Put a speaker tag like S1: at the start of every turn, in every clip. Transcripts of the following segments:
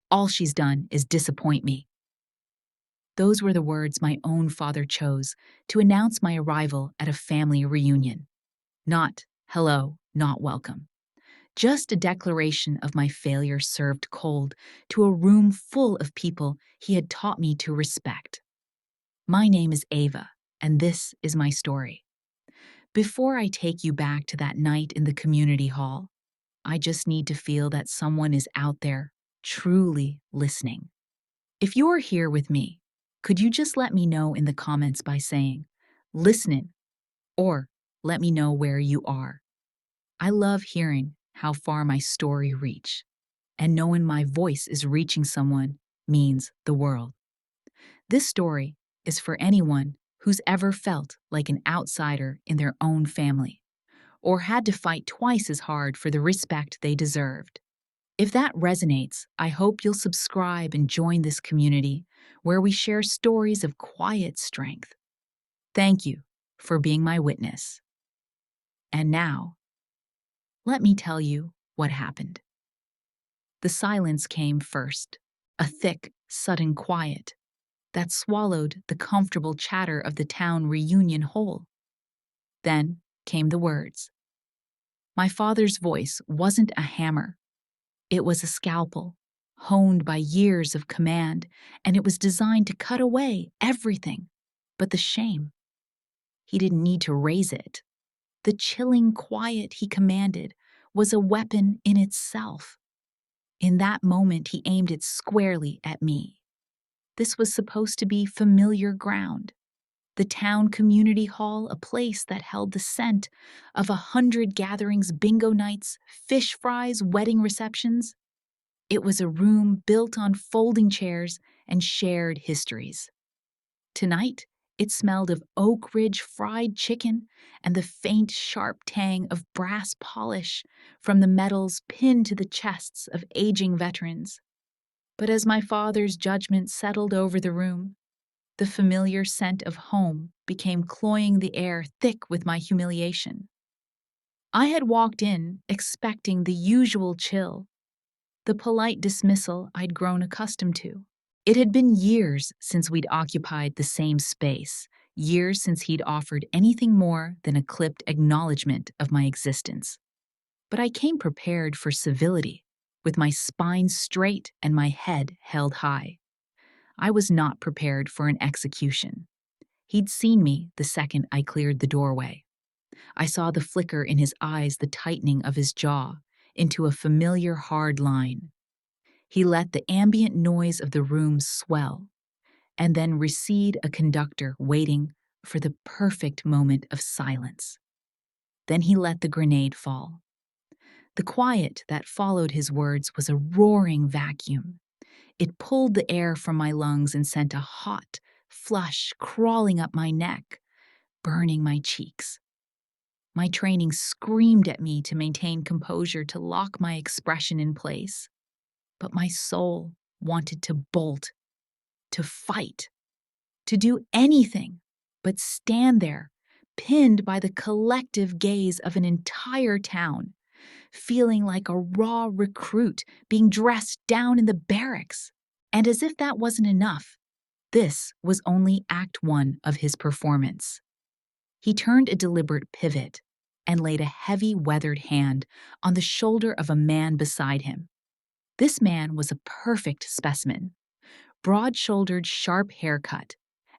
S1: All she's done is disappoint me." Those were the words my own father chose to announce my arrival at a family reunion. Not, "Hello, not welcome." Just a declaration of my failure served cold to a room full of people he had taught me to respect. My name is Ava, and this is my story. Before I take you back to that night in the community hall, I just need to feel that someone is out there, truly listening. If you're here with me, could you just let me know in the comments by saying, "Listening," or let me know where you are? I love hearing how far my story reached, and knowing my voice is reaching someone means the world. This story is for anyone who's ever felt like an outsider in their own family, or had to fight twice as hard for the respect they deserved. If that resonates, I hope you'll subscribe and join this community where we share stories of quiet strength. Thank you for being my witness. And now, let me tell you what happened. The silence came first, a thick, sudden quiet that swallowed the comfortable chatter of the town reunion whole. Then came the words. My father's voice wasn't a hammer, it was a scalpel, honed by years of command, and it was designed to cut away everything but the shame. He didn't need to raise it. The chilling quiet he commanded was a weapon in itself. In that moment, he aimed it squarely at me. This was supposed to be familiar ground. The town community hall, a place that held the scent of 100 gatherings, bingo nights, fish fries, wedding receptions. It was a room built on folding chairs and shared histories. Tonight, it smelled of Oak Ridge fried chicken and the faint, sharp tang of brass polish from the medals pinned to the chests of aging veterans. But as my father's judgment settled over the room, the familiar scent of home became cloying the air thick with my humiliation. I had walked in expecting the usual chill, the polite dismissal I'd grown accustomed to. It had been years since we'd occupied the same space, years since he'd offered anything more than a clipped acknowledgement of my existence. But I came prepared for civility, with my spine straight and my head held high. I was not prepared for an execution. He'd seen me the second I cleared the doorway. I saw the flicker in his eyes, the tightening of his jaw into a familiar hard line. He let the ambient noise of the room swell, and then recede, a conductor waiting for the perfect moment of silence. Then he let the grenade fall. The quiet that followed his words was a roaring vacuum. It pulled the air from my lungs and sent a hot flush crawling up my neck, burning my cheeks. My training screamed at me to maintain composure, to lock my expression in place. But my soul wanted to bolt, to fight, to do anything but stand there, pinned by the collective gaze of an entire town, feeling like a raw recruit being dressed down in the barracks. And as if that wasn't enough, this was only Act 1 of his performance. He turned a deliberate pivot and laid a heavy, weathered hand on the shoulder of a man beside him. This man was a perfect specimen, broad-shouldered, sharp haircut,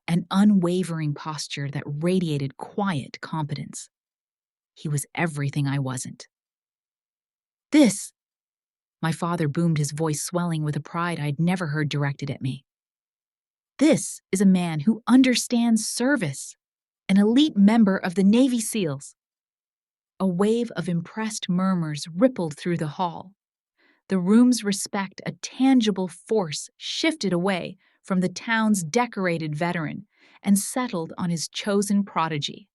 S1: an unwavering posture that radiated quiet competence. He was everything I wasn't. This, my father boomed, his voice swelling with a pride I'd never heard directed at me. This is a man who understands service, an elite member of the Navy SEALs. A wave of impressed murmurs rippled through the hall. The room's respect, a tangible force, shifted away from the town's decorated veteran and settled on his chosen prodigy.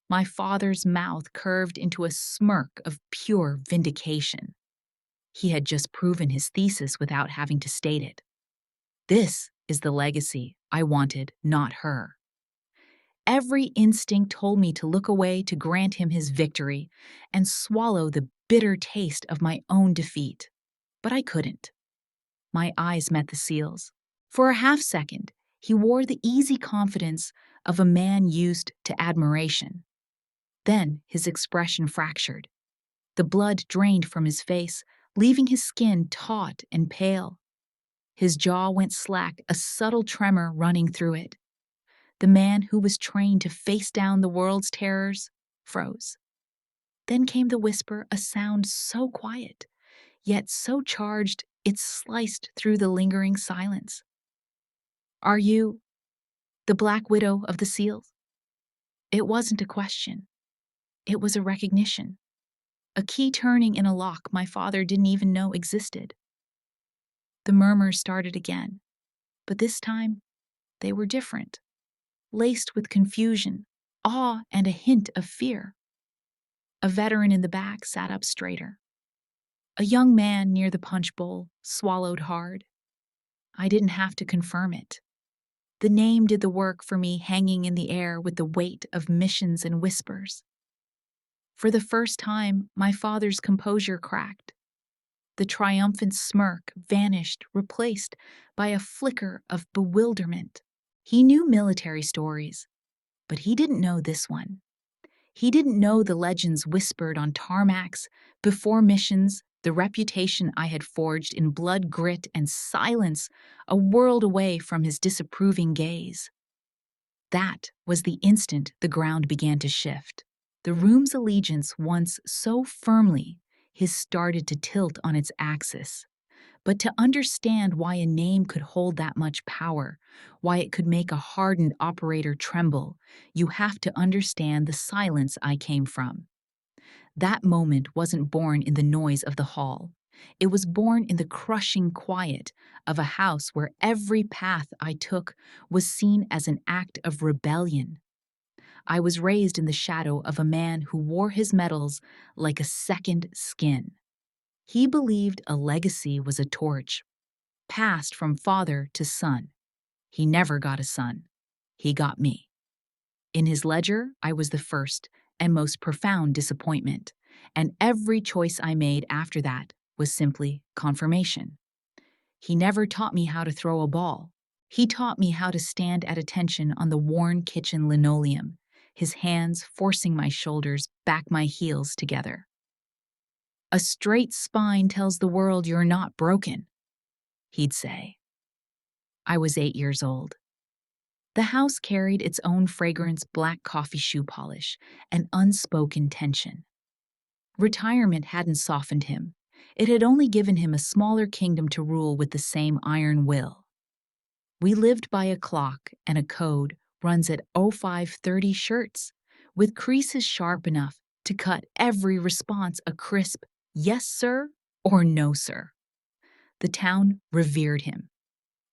S1: My father's mouth curved into a smirk of pure vindication. He had just proven his thesis without having to state it. This is the legacy I wanted, not her. Every instinct told me to look away, to grant him his victory, and swallow the bitter taste of my own defeat. But I couldn't. My eyes met the seal's. For a half second, he wore the easy confidence of a man used to admiration. Then his expression fractured. The blood drained from his face, leaving his skin taut and pale. His jaw went slack, a subtle tremor running through it. The man who was trained to face down the world's terrors froze. Then came the whisper, a sound so quiet, yet so charged it sliced through the lingering silence. "Are you the Black Widow of the Seals?" It wasn't a question. It was a recognition. A key turning in a lock my father didn't even know existed. The murmurs started again, but this time they were different, laced with confusion, awe, and a hint of fear. A veteran in the back sat up straighter. A young man near the punch bowl swallowed hard. I didn't have to confirm it. The name did the work for me, hanging in the air with the weight of missions and whispers. For the first time, my father's composure cracked. The triumphant smirk vanished, replaced by a flicker of bewilderment. He knew military stories, but he didn't know this one. He didn't know the legends whispered on tarmacs, before missions, the reputation I had forged in blood, grit, and silence, a world away from his disapproving gaze. That was the instant the ground began to shift. The room's allegiance, once so firmly, his started to tilt on its axis. But to understand why a name could hold that much power, why it could make a hardened operator tremble, you have to understand the silence I came from. That moment wasn't born in the noise of the hall. It was born in the crushing quiet of a house where every path I took was seen as an act of rebellion. I was raised in the shadow of a man who wore his medals like a second skin. He believed a legacy was a torch, passed from father to son. He never got a son. He got me. In his ledger, I was the first and most profound disappointment, and every choice I made after that was simply confirmation. He never taught me how to throw a ball. He taught me how to stand at attention on the worn kitchen linoleum, his hands forcing my shoulders back, my heels together. "A straight spine tells the world you're not broken," he'd say. I was 8 years old. The house carried its own fragrance, black coffee shoe polish, and unspoken tension. Retirement hadn't softened him. It had only given him a smaller kingdom to rule with the same iron will. We lived by a clock, and a code runs at 0530 shirts, with creases sharp enough to cut every response a crisp "yes, sir" or "no, sir." The town revered him.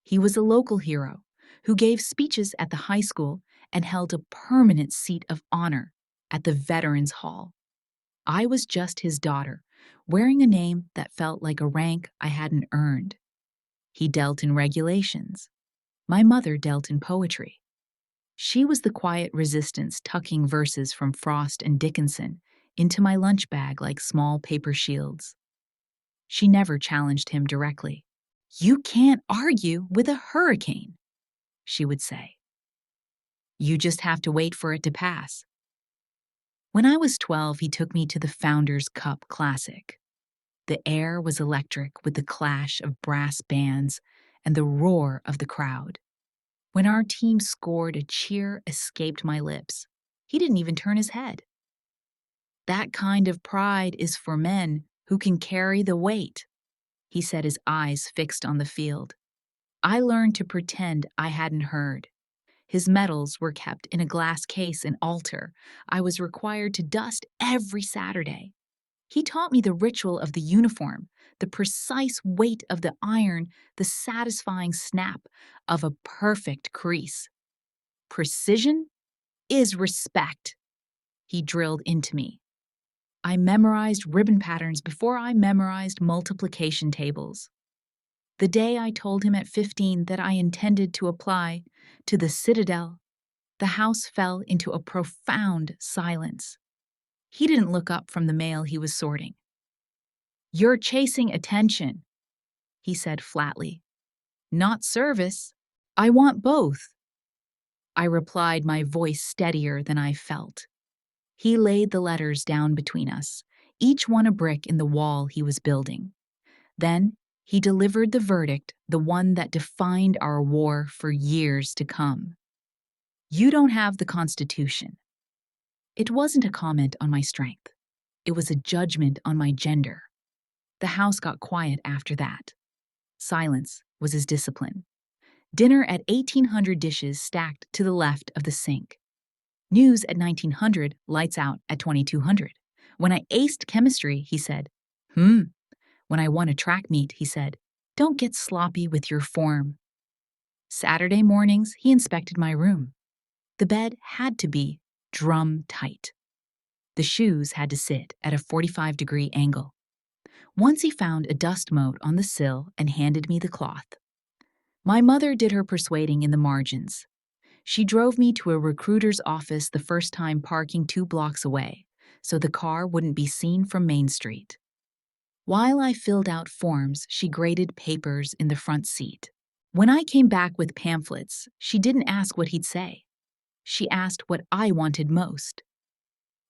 S1: He was a local hero who gave speeches at the high school and held a permanent seat of honor at the Veterans Hall. I was just his daughter, wearing a name that felt like a rank I hadn't earned. He dealt in regulations. My mother dealt in poetry. She was the quiet resistance, tucking verses from Frost and Dickinson into my lunch bag like small paper shields. She never challenged him directly. "You can't argue with a hurricane," she would say. "You just have to wait for it to pass." When I was 12, he took me to the Founders Cup Classic. The air was electric with the clash of brass bands and the roar of the crowd. When our team scored, a cheer escaped my lips. He didn't even turn his head. "That kind of pride is for men who can carry the weight," he said, his eyes fixed on the field. I learned to pretend I hadn't heard. His medals were kept in a glass case and altar I was required to dust every Saturday. He taught me the ritual of the uniform, the precise weight of the iron, the satisfying snap of a perfect crease. "Precision is respect," he drilled into me. I memorized ribbon patterns before I memorized multiplication tables. The day I told him at 15 that I intended to apply to the Citadel, the house fell into a profound silence. He didn't look up from the mail he was sorting. "You're chasing attention," he said flatly. Not service. I want both. I replied, my voice steadier than I felt. He laid the letters down between us, each one a brick in the wall he was building. Then he delivered the verdict, the one that defined our war for years to come. You don't have the Constitution. It wasn't a comment on my strength. It was a judgment on my gender. The house got quiet after that. Silence was his discipline. Dinner at 1800 dishes stacked to the left of the sink. News at 1900, lights out at 2200. When I aced chemistry, he said, When I won a track meet, he said, don't get sloppy with your form. Saturday mornings, he inspected my room. The bed had to be drum tight. The shoes had to sit at a 45-degree angle. Once he found a dust mote on the sill and handed me the cloth. My mother did her persuading in the margins. She drove me to a recruiter's office the first time, parking 2 blocks away, so the car wouldn't be seen from Main Street. While I filled out forms, she graded papers in the front seat. When I came back with pamphlets, she didn't ask what he'd say. She asked what I wanted most.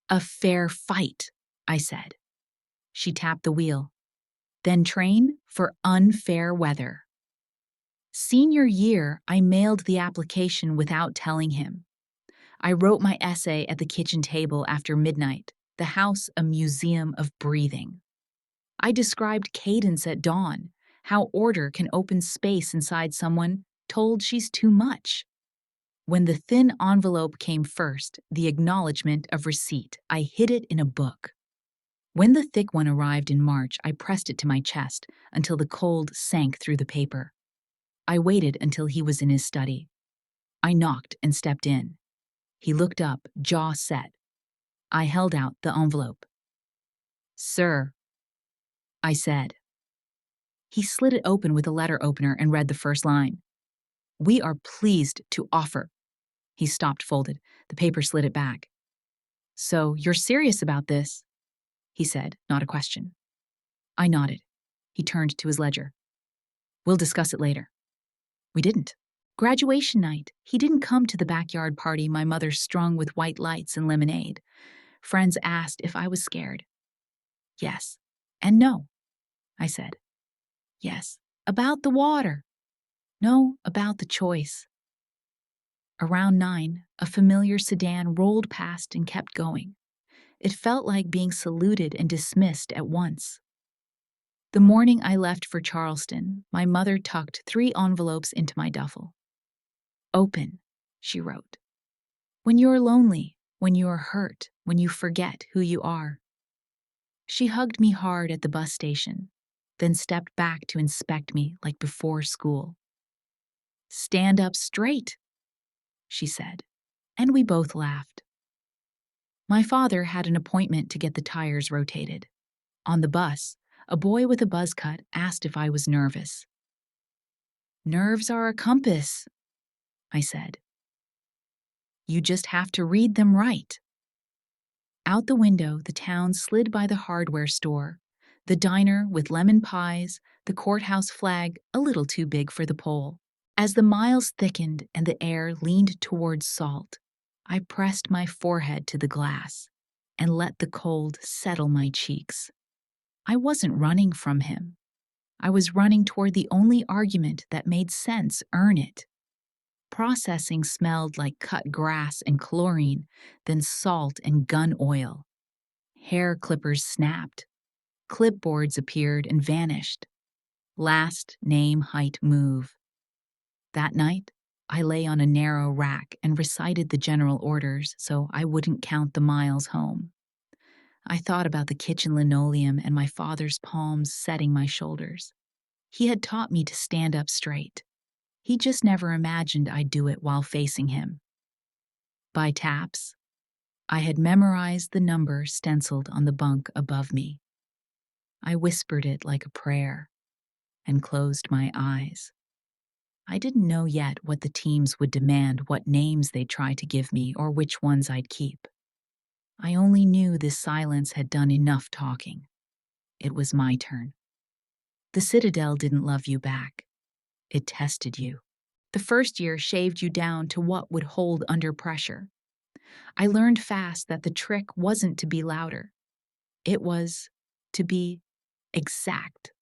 S1: A fair fight, I said. She tapped the wheel. Then train for unfair weather. Senior year, I mailed the application without telling him. I wrote my essay at the kitchen table after midnight, the house a museum of breathing. I described cadence at dawn, how order can open space inside someone told she's too much. When the thin envelope came first, the acknowledgement of receipt, I hid it in a book. When the thick one arrived in March, I pressed it to my chest until the cold sank through the paper. I waited until he was in his study. I knocked and stepped in. He looked up, jaw set. I held out the envelope. Sir, I said. He slid it open with a letter opener and read the first line. We are pleased to offer. He stopped, folded. The paper slid it back. So you're serious about this? He said, not a question. I nodded. He turned to his ledger. We'll discuss it later. We didn't. Graduation night, he didn't come to the backyard party my mother strung with white lights and lemonade. Friends asked if I was scared. Yes and no, I said. Yes, about the water. No, about the choice. Around 9, a familiar sedan rolled past and kept going. It felt like being saluted and dismissed at once. The morning I left for Charleston, my mother tucked 3 envelopes into my duffel. Open, she wrote. When you're lonely, when you're hurt, when you forget who you are. She hugged me hard at the bus station, then stepped back to inspect me like before school. Stand up straight, she said, and we both laughed. My father had an appointment to get the tires rotated. On the bus, a boy with a buzz cut asked if I was nervous. Nerves are a compass, I said. You just have to read them right. Out the window, the town slid by the hardware store, the diner with lemon pies, the courthouse flag a little too big for the pole. As the miles thickened and the air leaned towards salt, I pressed my forehead to the glass and let the cold settle my cheeks. I wasn't running from him. I was running toward the only argument that made sense earn it. Processing smelled like cut grass and chlorine, then salt and gun oil. Hair clippers snapped. Clipboards appeared and vanished. Last name, height, move. That night, I lay on a narrow rack and recited the general orders so I wouldn't count the miles home. I thought about the kitchen linoleum and my father's palms setting my shoulders. He had taught me to stand up straight. He just never imagined I'd do it while facing him. By taps, I had memorized the number stenciled on the bunk above me. I whispered it like a prayer and closed my eyes. I didn't know yet what the teams would demand, what names they'd try to give me, or which ones I'd keep. I only knew this silence had done enough talking. It was my turn. The Citadel didn't love you back. It tested you. The first year shaved you down to what would hold under pressure. I learned fast that the trick wasn't to be louder. It was to be exact.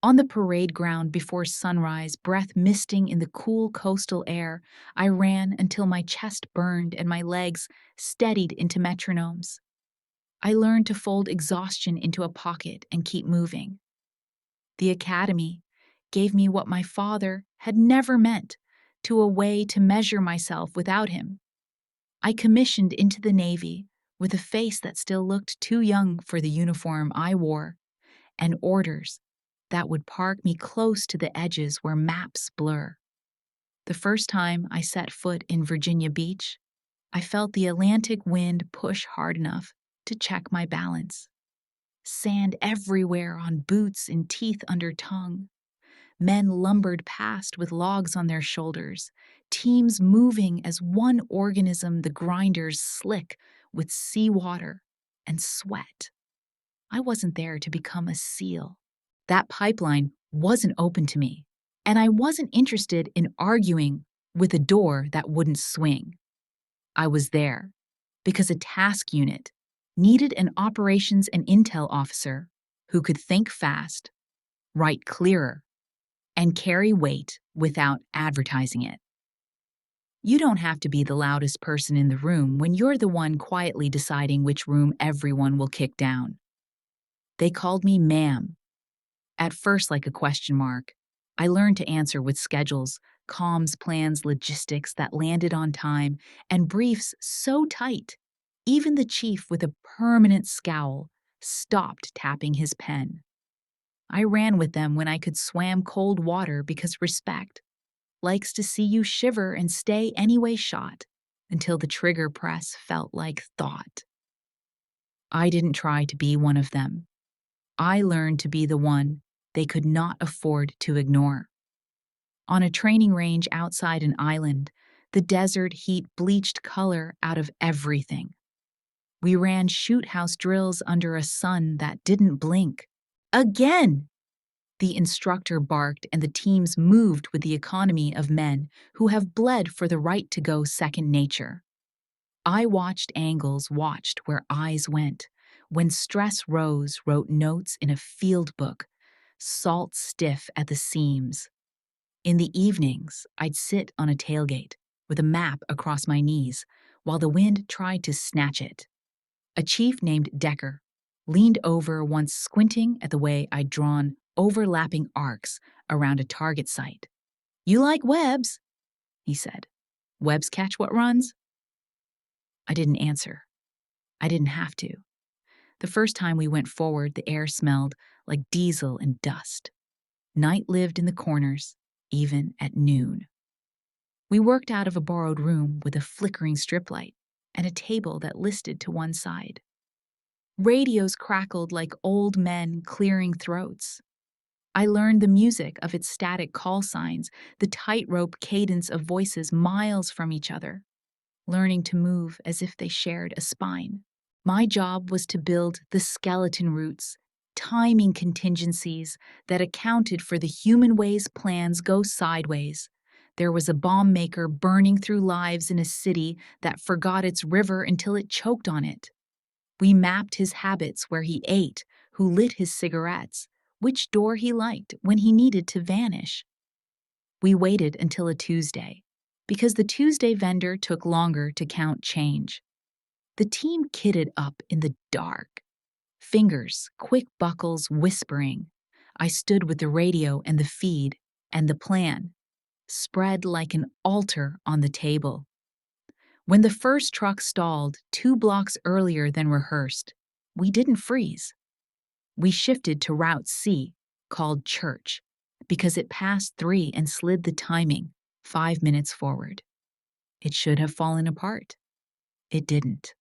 S1: On the parade ground before sunrise, breath misting in the cool coastal air, I ran until my chest burned and my legs steadied into metronomes. I learned to fold exhaustion into a pocket and keep moving. The academy gave me what my father had never meant to a way to measure myself without him. I commissioned into the Navy with a face that still looked too young for the uniform I wore, and orders that would park me close to the edges where maps blur. The first time I set foot in Virginia Beach, I felt the Atlantic wind push hard enough to check my balance. Sand everywhere on boots and teeth under tongue. Men lumbered past with logs on their shoulders, teams moving as one organism, the grinders slick with seawater and sweat. I wasn't there to become a SEAL. That pipeline wasn't open to me, and I wasn't interested in arguing with a door that wouldn't swing. I was there because a task unit needed an operations and intel officer who could think fast, write clearer, and carry weight without advertising it. You don't have to be the loudest person in the room when you're the one quietly deciding which room everyone will kick down. They called me ma'am, at first like a question mark. I learned to answer with schedules, comms plans, logistics that landed on time, and briefs so tight, even the chief with a permanent scowl stopped tapping his pen. I ran with them when I could swam cold water because respect likes to see you shiver and stay anyway shot until the trigger press felt like thought. I didn't try to be one of them. I learned to be the one they could not afford to ignore. On a training range outside an island, the desert heat bleached color out of everything. We ran shoot house drills under a sun that didn't blink. Again! The instructor barked and the teams moved with the economy of men who have bled for the right to go second nature. I watched angles, watched where eyes went. When stress rose, wrote notes in a field book, salt stiff at the seams. In the evenings, I'd sit on a tailgate with a map across my knees while the wind tried to snatch it. A chief named Decker leaned over once, squinting at the way I'd drawn overlapping arcs around a target site. "You like webs," he said. "Webs catch what runs?" I didn't answer. I didn't have to. The first time we went forward, the air smelled like diesel and dust. Night lived in the corners, even at noon. We worked out of a borrowed room with a flickering strip light and a table that listed to one side. Radios crackled like old men clearing throats. I learned the music of its static call signs, the tightrope cadence of voices miles from each other, learning to move as if they shared a spine. My job was to build the skeleton roots, timing contingencies that accounted for the human ways plans go sideways. There was a bomb maker burning through lives in a city that forgot its river until it choked on it. We mapped his habits, where he ate, who lit his cigarettes, which door he liked when he needed to vanish. We waited until a Tuesday, because the Tuesday vendor took longer to count change. The team kitted up in the dark. Fingers, quick buckles whispering. I stood with the radio and the feed and the plan, spread like an altar on the table. When the first truck stalled 2 blocks earlier than rehearsed, we didn't freeze. We shifted to Route C, called Church, because it passed 3 and slid the timing 5 minutes forward. It should have fallen apart. It didn't.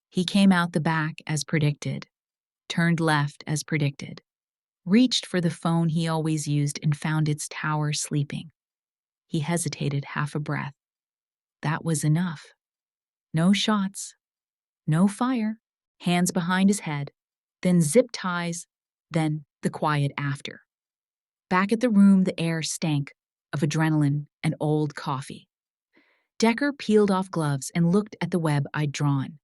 S1: He came out the back as predicted, turned left as predicted, reached for the phone he always used and found its tower sleeping. He hesitated half a breath. That was enough. No shots, no fire, hands behind his head, then zip ties, then The quiet after. Back at the room, the air stank of adrenaline and old coffee. Decker peeled off gloves and looked at the web I'd drawn.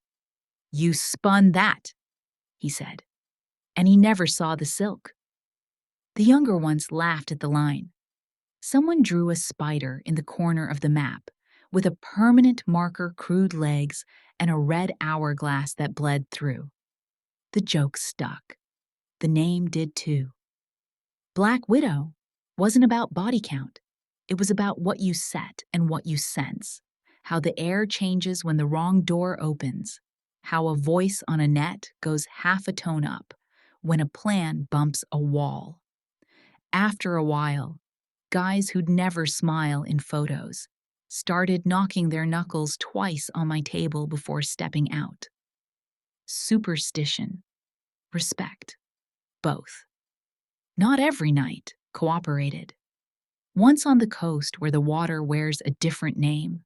S1: "You spun that," he said, and he never saw the silk. The younger ones laughed at the line. Someone drew a spider in the corner of the map, with a permanent marker, crude legs, and a red hourglass that bled through. The joke stuck. The name did too. Black Widow wasn't about body count. It was about what you set and what you sense, how the air changes when the wrong door opens, how a voice on a net goes half a tone up when a plan bumps a wall. After a while, guys who'd never smile in photos started knocking their knuckles twice on my table before stepping out. Superstition, respect, both. Not every night cooperated. Once on the coast where the water wears a different name,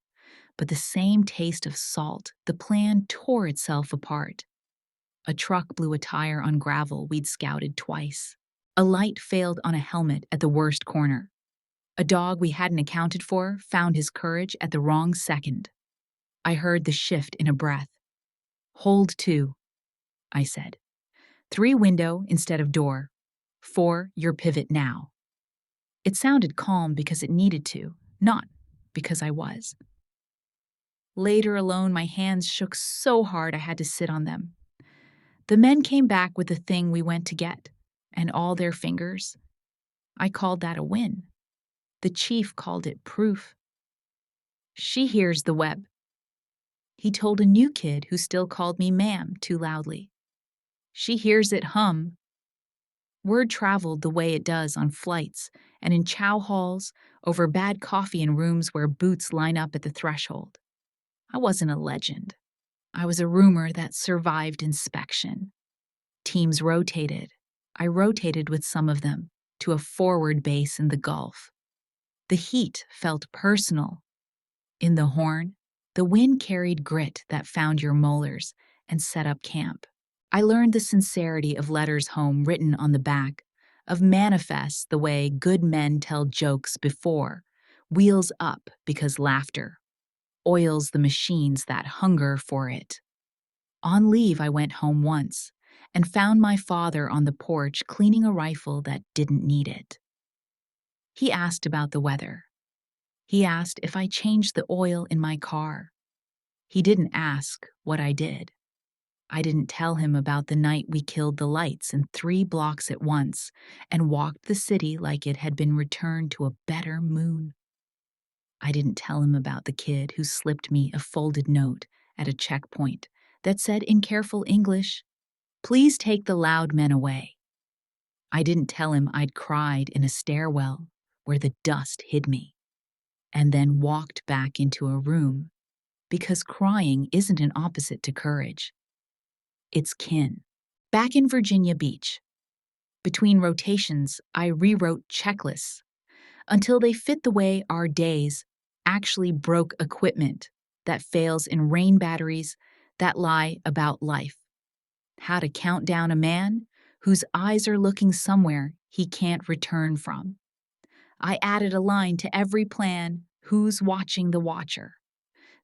S1: but the same taste of salt, the plan tore itself apart. A truck blew a tire on gravel we'd scouted twice. A light failed on a helmet at the worst corner. A dog we hadn't accounted for found his courage at the wrong second. I heard the shift in a breath. "Hold two," I said. "3 window instead of door. 4 your pivot now." It sounded calm because it needed to, not because I was. Later alone, my hands shook so hard I had to sit on them. The men came back with the thing we went to get, and all their fingers. I called that a win. The chief called it proof. "She hears the web," he told a new kid who still called me ma'am too loudly. "She hears it hum." Word traveled the way it does on flights and in chow halls, over bad coffee in rooms where boots line up at the threshold. I wasn't a legend. I was a rumor that survived inspection. Teams rotated. I rotated with some of them to a forward base in the Gulf. The heat felt personal. In the Horn, the wind carried grit that found your molars and set up camp. I learned the sincerity of letters home written on the back, of manifests the way good men tell jokes before, wheels up because laughter oils the machines that hunger for it. On leave, I went home once and found my father on the porch cleaning a rifle that didn't need it. He asked about the weather. He asked if I changed the oil in my car. He didn't ask what I did. I didn't tell him about the night we killed the lights in 3 blocks at once and walked the city like it had been returned to a better moon. I didn't tell him about the kid who slipped me a folded note at a checkpoint that said in careful English, "Please take the loud men away." I didn't tell him I'd cried in a stairwell where the dust hid me, and then walked back into a room, because crying isn't an opposite to courage. It's kin. Back in Virginia Beach, between rotations, I rewrote checklists until they fit the way our days actually broke equipment that fails in rain batteries that lie about life. How to count down a man whose eyes are looking somewhere he can't return from. I added a line to every plan, "Who's watching the watcher?"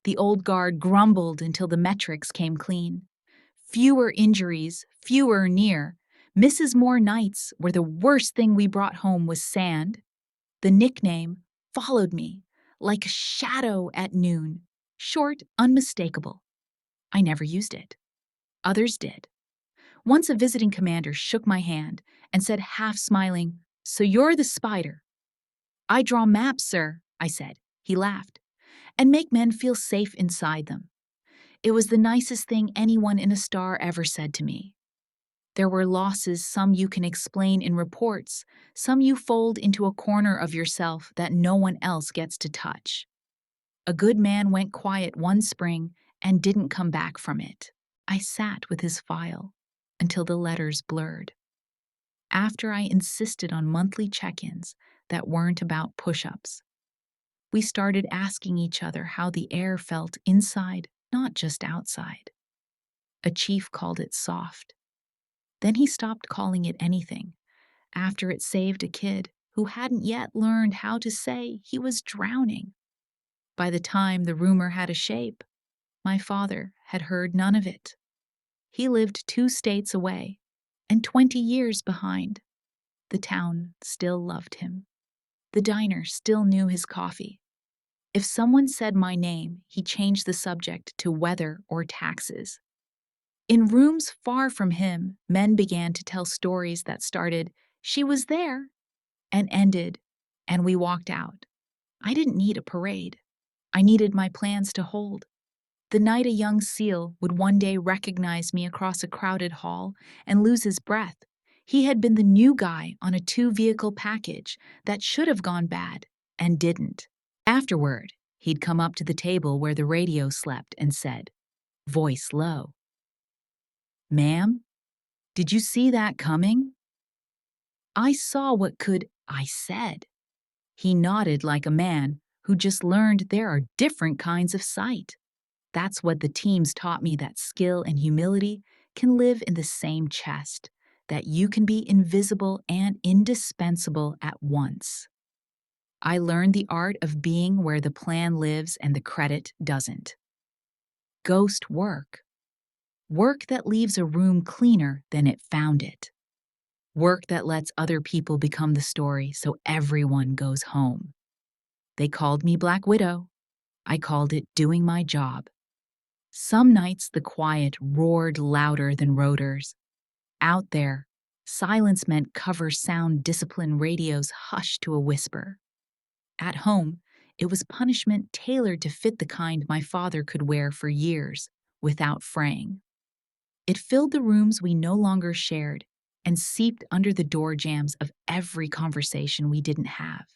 S1: The old guard grumbled until the metrics came clean. Fewer injuries, fewer near. Mrs. Moore nights where the worst thing we brought home was sand. The nickname followed me like a shadow at noon, short, unmistakable. I never used it. Others did. Once a visiting commander shook my hand and said, half smiling, "So you're the spider." "I draw maps, sir," I said. He laughed. "And make men feel safe inside them." It was the nicest thing anyone in a star ever said to me. There were losses, some you can explain in reports, some you fold into a corner of yourself that no one else gets to touch. A good man went quiet one spring and didn't come back from it. I sat with his file until the letters blurred. After I insisted on monthly check-ins that weren't about push-ups, we started asking each other how the air felt inside, not just outside. A chief called it soft. Then he stopped calling it anything after it saved a kid who hadn't yet learned how to say he was drowning. By the time the rumor had a shape, my father had heard none of it. He lived 2 states away and 20 years behind. The town still loved him. The diner still knew his coffee. If someone said my name, he changed the subject to weather or taxes. In rooms far from him, men began to tell stories that started, "She was there," and ended, "and we walked out." I didn't need a parade. I needed my plans to hold. The night a young SEAL would one day recognize me across a crowded hall and lose his breath, he had been the new guy on a 2-vehicle package that should have gone bad and didn't. Afterward, he'd come up to the table where the radio slept and said, voice low, "Ma'am, did you see that coming?" I saw what I said. He nodded like a man who just learned there are different kinds of sight. That's what the teams taught me, that skill and humility can live in the same chest, that you can be invisible and indispensable at once. I learned the art of being where the plan lives and the credit doesn't. Ghost work. Work that leaves a room cleaner than it found it. Work that lets other people become the story so everyone goes home. They called me Black Widow. I called it doing my job. Some nights the quiet roared louder than rotors. Out there, silence meant cover sound discipline radios hushed to a whisper. At home, it was punishment tailored to fit the kind my father could wear for years without fraying. It filled the rooms we no longer shared and seeped under the door jambs of every conversation we didn't have.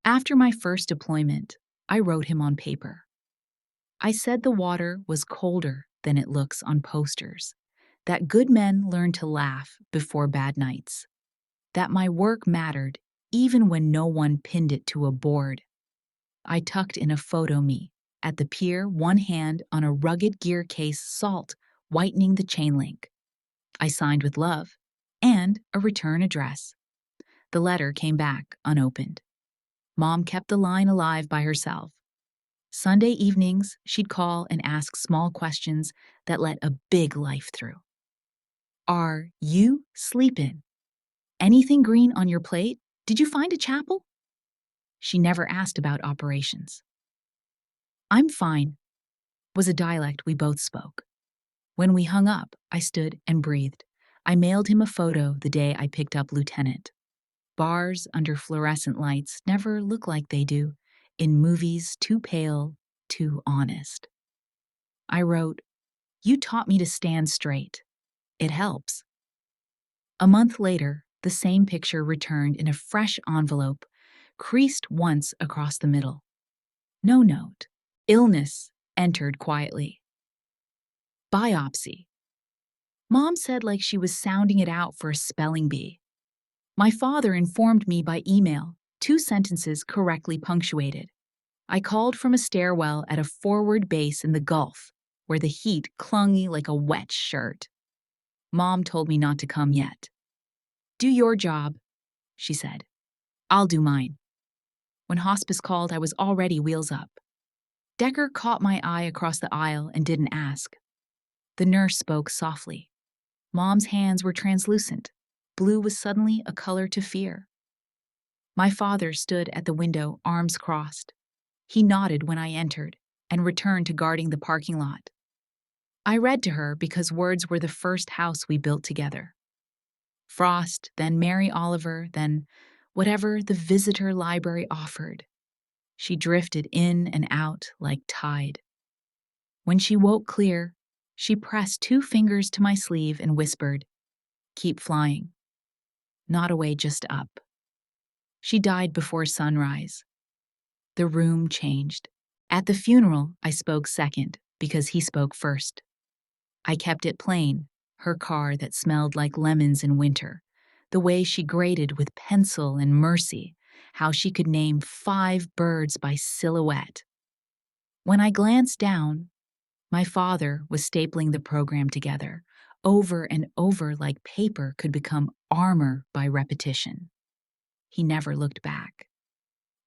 S1: After my first deployment, I wrote him on paper. I said the water was colder than it looks on posters, that good men learn to laugh before bad nights, that my work mattered even when no one pinned it to a board. I tucked in a photo me at the pier, one hand on a rugged gear case, salt whitening the chain link. I signed with love and a return address. The letter came back unopened. Mom kept the line alive by herself. Sunday evenings, she'd call and ask small questions that let a big life through. Are you sleepin'? Anything green on your plate? Did you find a chapel? She never asked about operations. I'm fine, was a dialect we both spoke. When we hung up, I stood and breathed. I mailed him a photo the day I picked up Lieutenant. Bars under fluorescent lights never look like they do in movies, too pale, too honest. I wrote, "You taught me to stand straight. It helps." A month later, the same picture returned in a fresh envelope, creased once across the middle. No note. Illness entered quietly. Biopsy. Mom said like she was sounding it out for a spelling bee. My father informed me by email, 2 sentences correctly punctuated. I called from a stairwell at a forward base in the Gulf, where the heat clung me like a wet shirt. Mom told me not to come yet. Do your job, she said. I'll do mine. When hospice called, I was already wheels up. Decker caught my eye across the aisle and didn't ask. The nurse spoke softly. Mom's hands were translucent. Blue was suddenly a color to fear. My father stood at the window, arms crossed. He nodded when I entered and returned to guarding the parking lot. I read to her because words were the first house we built together. Frost, then Mary Oliver, then whatever the visitor library offered. She drifted in and out like tide. When she woke clear, she pressed 2 fingers to my sleeve and whispered, "Keep flying." Not away, just up. She died before sunrise. The room changed. At the funeral, I spoke second because he spoke first. I kept it plain, her car that smelled like lemons in winter, the way she graded with pencil and mercy, how she could name 5 birds by silhouette. When I glanced down, my father was stapling the program together, over and over like paper could become armor by repetition. He never looked back.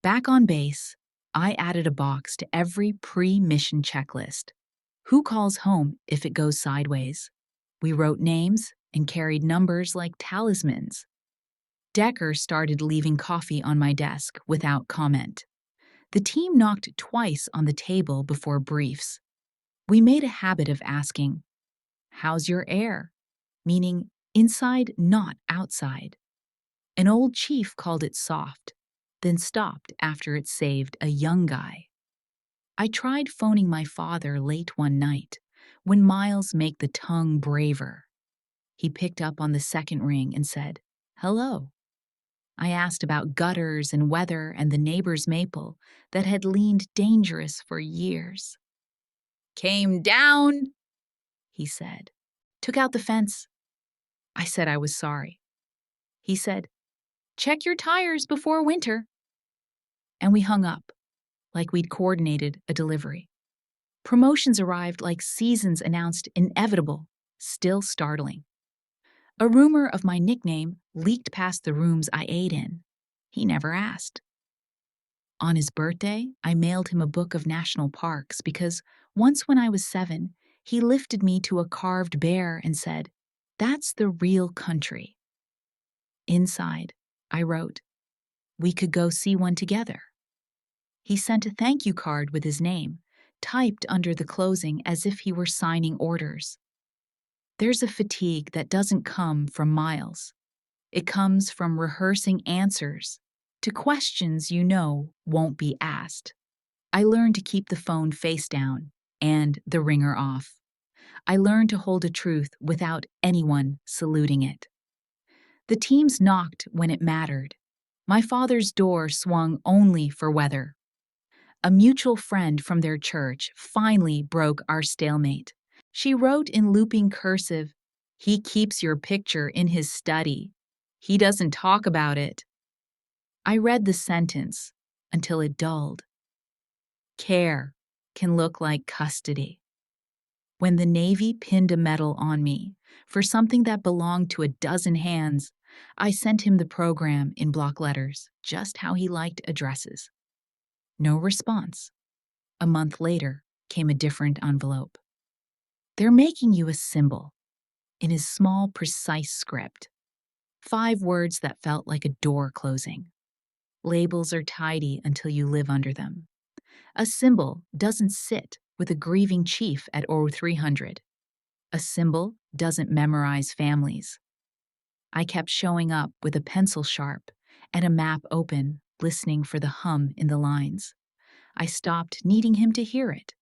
S1: Back on base, I added a box to every pre-mission checklist. Who calls home if it goes sideways? We wrote names and carried numbers like talismans. Decker started leaving coffee on my desk without comment. The team knocked twice on the table before briefs. We made a habit of asking, "How's your air?" Meaning inside, not outside. An old chief called it soft, then stopped after it saved a young guy. I tried phoning my father late one night, when miles make the tongue braver. He picked up on the second ring and said, "Hello." I asked about gutters and weather and the neighbor's maple that had leaned dangerous for years. "Came down," he said. "Took out the fence." I said I was sorry. He said, "Check your tires before winter." And we hung up, like we'd coordinated a delivery. Promotions arrived like seasons announced inevitable, still startling. A rumor of my nickname leaked past the rooms I ate in. He never asked. On his birthday, I mailed him a book of national parks because once when I was 7, he lifted me to a carved bear and said, "That's the real country." Inside, I wrote, "We could go see one together." He sent a thank you card with his name, typed under the closing as if he were signing orders. There's a fatigue that doesn't come from miles. It comes from rehearsing answers to questions you know won't be asked. I learned to keep the phone face down and the ringer off. I learned to hold a truth without anyone saluting it. The teams knocked when it mattered. My father's door swung only for weather. A mutual friend from their church finally broke our stalemate. She wrote in looping cursive, "He keeps your picture in his study. He doesn't talk about it." I read the sentence until it dulled. Care can look like custody. When the Navy pinned a medal on me for something that belonged to a dozen hands, I sent him the program in block letters, just how he liked addresses. No response. A month later came a different envelope. "They're making you a symbol," in his small, precise script. 5 words that felt like a door closing. Labels are tidy until you live under them. A symbol doesn't sit with a grieving chief at 0300. A symbol doesn't memorize families. I kept showing up with a pencil sharp and a map open, listening for the hum in the lines. I stopped needing him to hear it.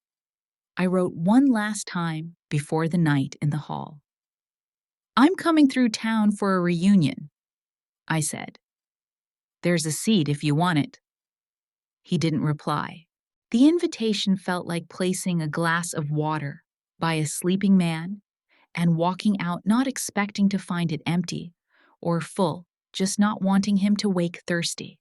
S1: I wrote one last time before the night in the hall. "I'm coming through town for a reunion," I said. "There's a seat if you want it." He didn't reply. The invitation felt like placing a glass of water by a sleeping man and walking out not expecting to find it empty or full, just not wanting him to wake thirsty.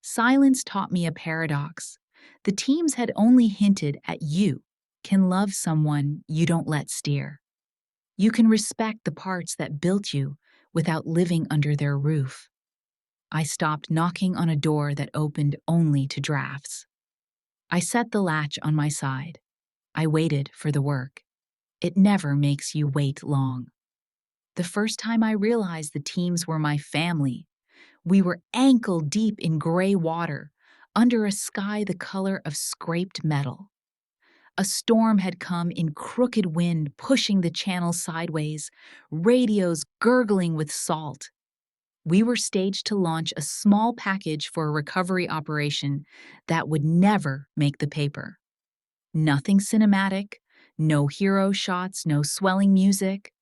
S1: Silence taught me a paradox. The teams had only hinted at you can love someone you don't let steer. You can respect the parts that built you without living under their roof. I stopped knocking on a door that opened only to drafts. I set the latch on my side. I waited for the work. It never makes you wait long. The first time I realized the teams were my family, we were ankle deep in gray water, under a sky the color of scraped metal. A storm had come in crooked wind, pushing the channel sideways, radios gurgling with salt. We were staged to launch a small package for a recovery operation that would never make the paper. Nothing cinematic, no hero shots, no swelling music.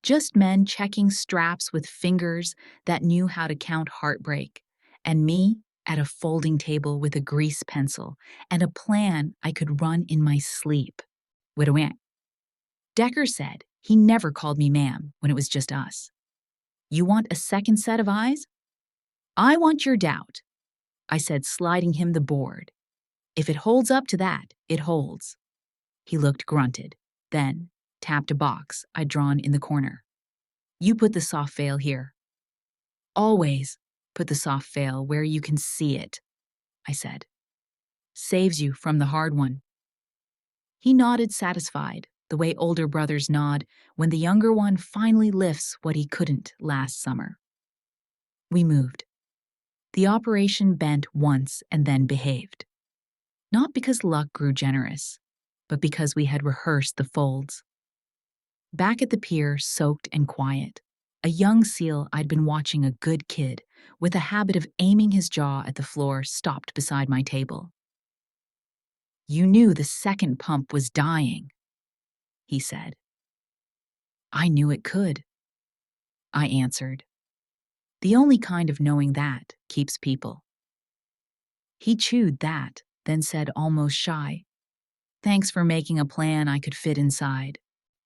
S1: Just men checking straps with fingers that knew how to count heartbreak, and me at a folding table with a grease pencil and a plan I could run in my sleep. Widow. Decker said he never called me ma'am when it was just us. "You want a second set of eyes?" "I want your doubt," I said, sliding him the board. "If it holds up to that, it holds." He looked grunted. Then, tapped a box I'd drawn in the corner. You put the soft veil here. Always put the soft veil where you can see it, I said. Saves you from the hard one. He nodded satisfied, the way older brothers nod when the younger one finally lifts what he couldn't last summer. We moved. The operation bent once and then behaved. Not because luck grew generous, but because we had rehearsed the folds. Back at the pier, soaked and quiet, a young seal I'd been watching, a good kid, with a habit of aiming his jaw at the floor, stopped beside my table. You knew the second pump was dying, he said. I knew it could, I answered. The only kind of knowing that keeps people. He chewed that, then said almost shy, Thanks for making a plan I could fit inside.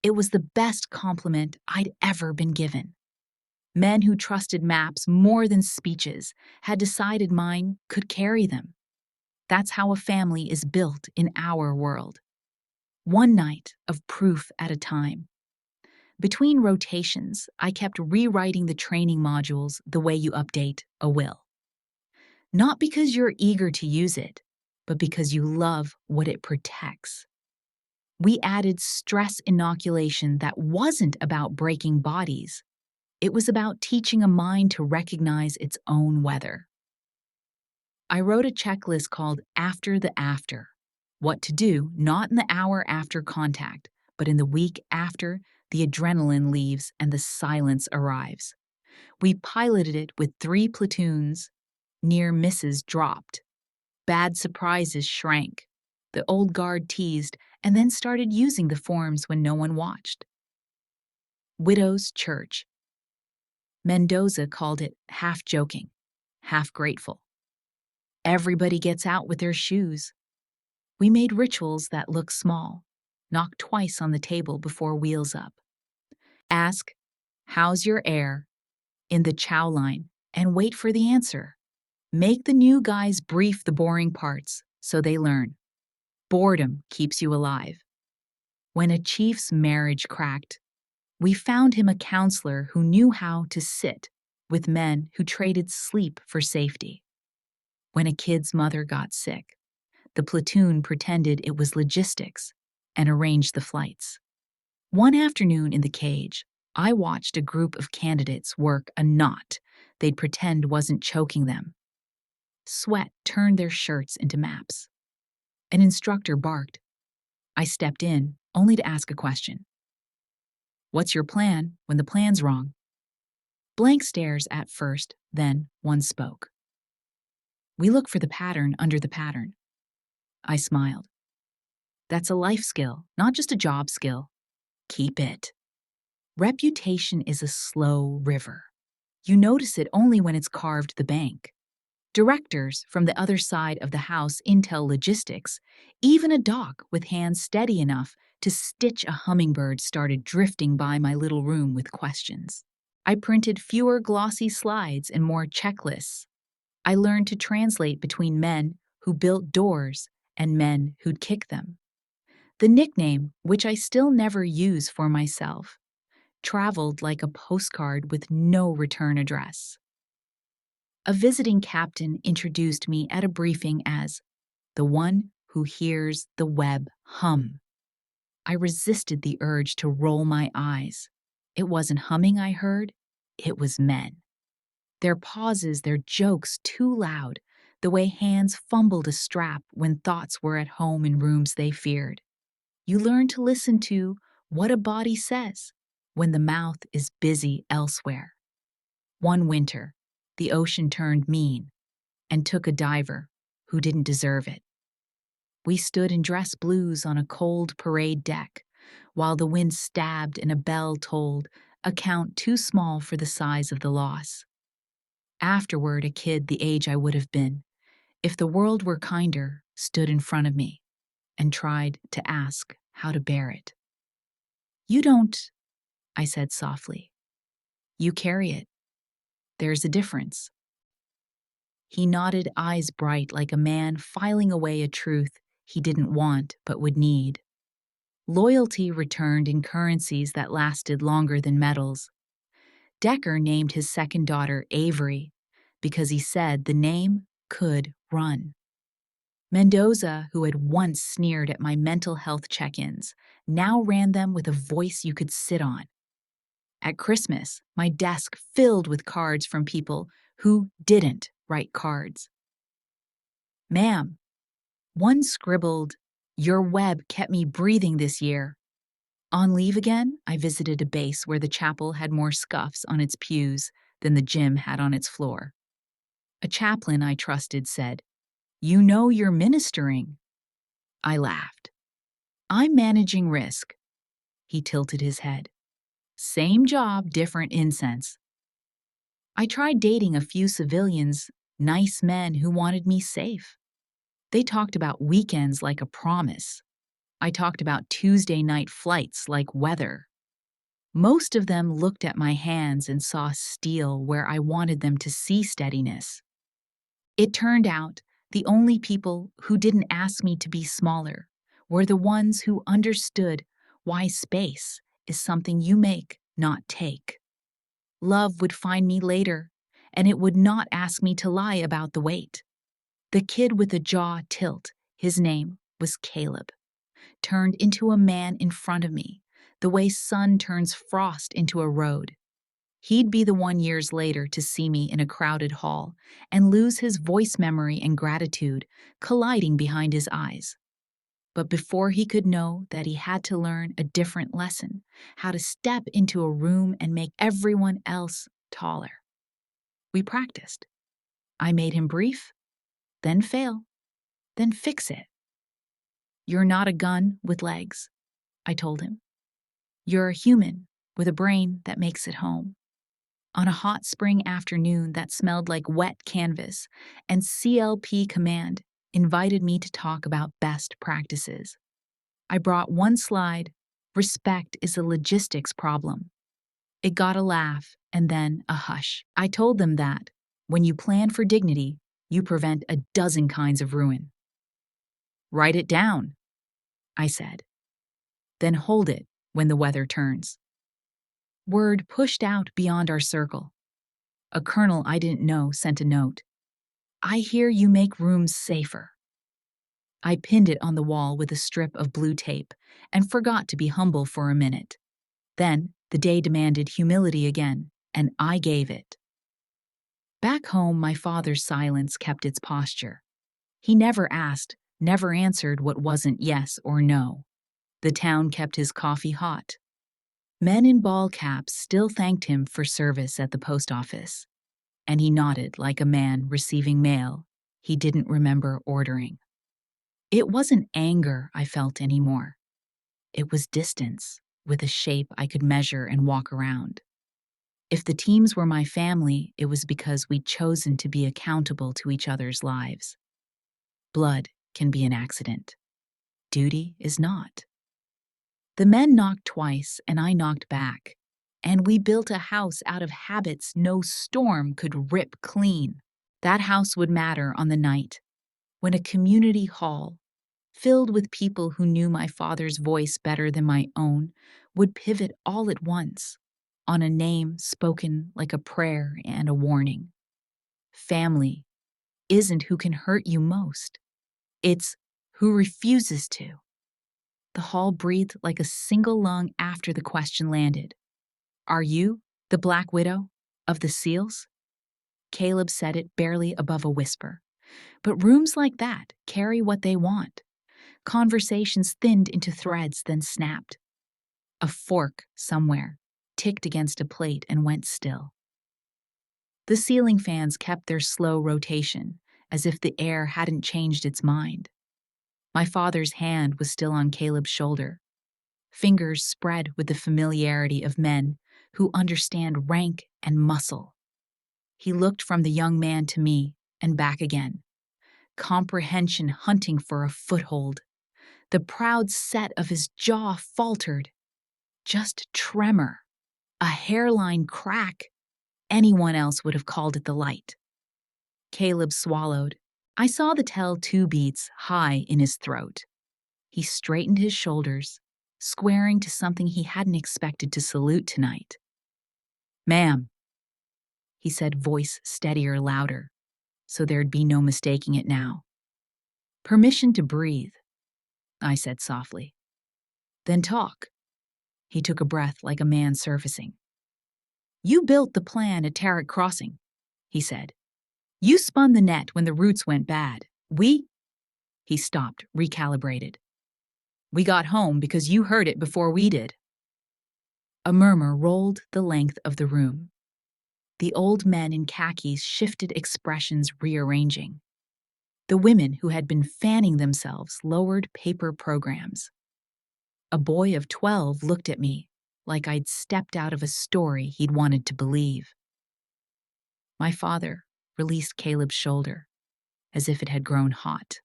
S1: It was the best compliment I'd ever been given. Men who trusted maps more than speeches had decided mine could carry them. That's how a family is built in our world. One night of proof at a time. Between rotations, I kept rewriting the training modules the way you update a will. Not because you're eager to use it, but because you love what it protects. We added stress inoculation that wasn't about breaking bodies. It was about teaching a mind to recognize its own weather. I wrote a checklist called After the After. What to do, not in the hour after contact, but in the week after the adrenaline leaves and the silence arrives. We piloted it with 3 platoons. Near misses dropped. Bad surprises shrank. The old guard teased and then started using the forms when no one watched. Widow's Church. Mendoza called it half joking, half grateful. Everybody gets out with their shoes. We made rituals that look small. Knock twice on the table before wheels up. Ask, how's your air? In the chow line, and wait for the answer. Make the new guys brief the boring parts so they learn. Boredom keeps you alive. When a chief's marriage cracked, we found him a counselor who knew how to sit with men who traded sleep for safety. When a kid's mother got sick, the platoon pretended it was logistics and arranged the flights. One afternoon in the cage, I watched a group of candidates work a knot they'd pretend wasn't choking them. Sweat turned their shirts into maps. An instructor barked. I stepped in, only to ask a question. What's your plan when the plan's wrong? Blank stares at first, then one spoke. We look for the pattern under the pattern. I smiled. That's a life skill, not just a job skill. Keep it. Reputation is a slow river. You notice it only when it's carved the bank. Directors from the other side of the house intel logistics, even a doc with hands steady enough to stitch a hummingbird started drifting by my little room with questions. I printed fewer glossy slides and more checklists. I learned to translate between men who built doors and men who'd kick them. The nickname, which I still never use for myself, traveled like a postcard with no return address. A visiting captain introduced me at a briefing as the one who hears the web hum. I resisted the urge to roll my eyes. It wasn't humming I heard, it was men. Their pauses, their jokes too loud, the way hands fumbled a strap when thoughts were at home in rooms they feared. You learn to listen to what a body says when the mouth is busy elsewhere. One winter, the ocean turned mean and took a diver who didn't deserve it. We stood in dress blues on a cold parade deck while the wind stabbed and a bell tolled, a count too small for the size of the loss. Afterward, a kid the age I would have been, if the world were kinder, stood in front of me and tried to ask how to bear it. You don't, I said softly. You carry it. There's a difference. He nodded, eyes bright like a man filing away a truth he didn't want but would need. Loyalty returned in currencies that lasted longer than medals. Decker named his second daughter Avery because he said the name could run. Mendoza, who had once sneered at my mental health check-ins, now ran them with a voice you could sit on. At Christmas, my desk filled with cards from people who didn't write cards. Ma'am, one scribbled, "Your web kept me breathing this year." On leave again, I visited a base where the chapel had more scuffs on its pews than the gym had on its floor. A chaplain I trusted said, "You know you're ministering." I laughed. "I'm managing risk." He tilted his head. "Same job, different incense." I tried dating a few civilians, nice men who wanted me safe. They talked about weekends like a promise. I talked about Tuesday night flights like weather. Most of them looked at my hands and saw steel where I wanted them to see steadiness. It turned out the only people who didn't ask me to be smaller were the ones who understood why space is something you make, not take. Love would find me later, and it would not ask me to lie about the weight. The kid with the jaw tilt, his name was Caleb, turned into a man in front of me, the way sun turns frost into a road. He'd be the one years later to see me in a crowded hall and lose his voice memory and gratitude colliding behind his eyes. But before he could know that he had to learn a different lesson, how to step into a room and make everyone else taller. We practiced. I made him brief, then fail, then fix it. "You're not a gun with legs," I told him. "You're a human with a brain that makes it home." On a hot spring afternoon that smelled like wet canvas, and CLP Command invited me to talk about best practices. I brought one slide, "Respect is a logistics problem." It got a laugh and then a hush. I told them that, when you plan for dignity, you prevent a dozen kinds of ruin. "Write it down," I said. "Then hold it when the weather turns." Word pushed out beyond our circle. A colonel I didn't know sent a note. "I hear you make rooms safer." I pinned it on the wall with a strip of blue tape and forgot to be humble for a minute. Then the day demanded humility again, and I gave it. Back home, my father's silence kept its posture. He never asked, never answered what wasn't yes or no. The town kept his coffee hot. Men in ball caps still thanked him for service at the post office, and he nodded like a man receiving mail he didn't remember ordering. It wasn't anger I felt anymore. It was distance, with a shape I could measure and walk around. If the teams were my family, it was because we'd chosen to be accountable to each other's lives. Blood can be an accident. Duty is not. The men knocked twice, and I knocked back, and we built a house out of habits no storm could rip clean. That house would matter on the night when a community hall, filled with people who knew my father's voice better than my own, would pivot all at once on a name spoken like a prayer and a warning. Family isn't who can hurt you most. It's who refuses to. The hall breathed like a single lung after the question landed. "Are you the Black Widow of the SEALs?" Caleb said it barely above a whisper. But rooms like that carry what they want. Conversations thinned into threads, then snapped. A fork somewhere ticked against a plate and went still. The ceiling fans kept their slow rotation, as if the air hadn't changed its mind. My father's hand was still on Caleb's shoulder, fingers spread with the familiarity of men who understand rank and muscle. He looked from the young man to me and back again, comprehension hunting for a foothold. The proud set of his jaw faltered. Just tremor, a hairline crack. Anyone else would have called it the light. Caleb swallowed. I saw the tell 2 beats high in his throat. He straightened his shoulders, squaring to something he hadn't expected to salute tonight. "Ma'am," he said, voice steadier, louder, so there'd be no mistaking it now. "Permission to breathe," I said softly. "Then talk." He took a breath like a man surfacing. "You built the plan at Tarrant Crossing," he said. "You spun the net when the roots went bad. He stopped, recalibrated. "We got home because you heard it before we did." A murmur rolled the length of the room. The old men in khakis shifted expressions, rearranging. The women who had been fanning themselves lowered paper programs. A boy of 12 looked at me like I'd stepped out of a story he'd wanted to believe. My father released Caleb's shoulder, as if it had grown hot.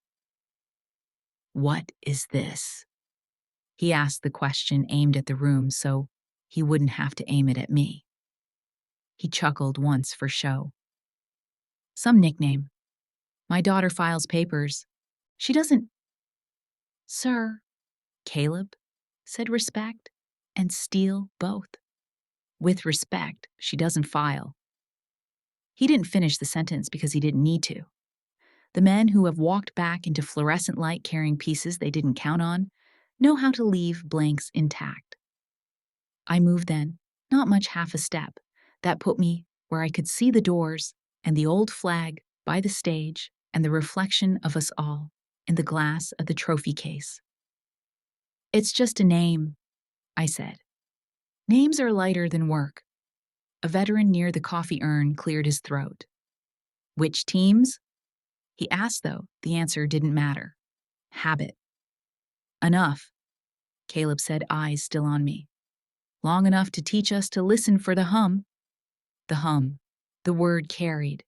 S1: "What is this?" He asked the question aimed at the room so he wouldn't have to aim it at me. He chuckled once for show. "Some nickname. My daughter files papers. She doesn't—" "Sir," Caleb said, "respect and steal both. With respect, she doesn't file." He didn't finish the sentence because he didn't need to. The men who have walked back into fluorescent light carrying pieces they didn't count on know how to leave blanks intact. I moved then, not much, half a step. That put me where I could see the doors and the old flag by the stage and the reflection of us all in the glass of the trophy case. "It's just a name," I said. "Names are lighter than work." A veteran near the coffee urn cleared his throat. "Which teams?" he asked, though the answer didn't matter. "Habit." "Enough," Caleb said, eyes still on me. "Long enough to teach us to listen for the hum." The hum. The word carried.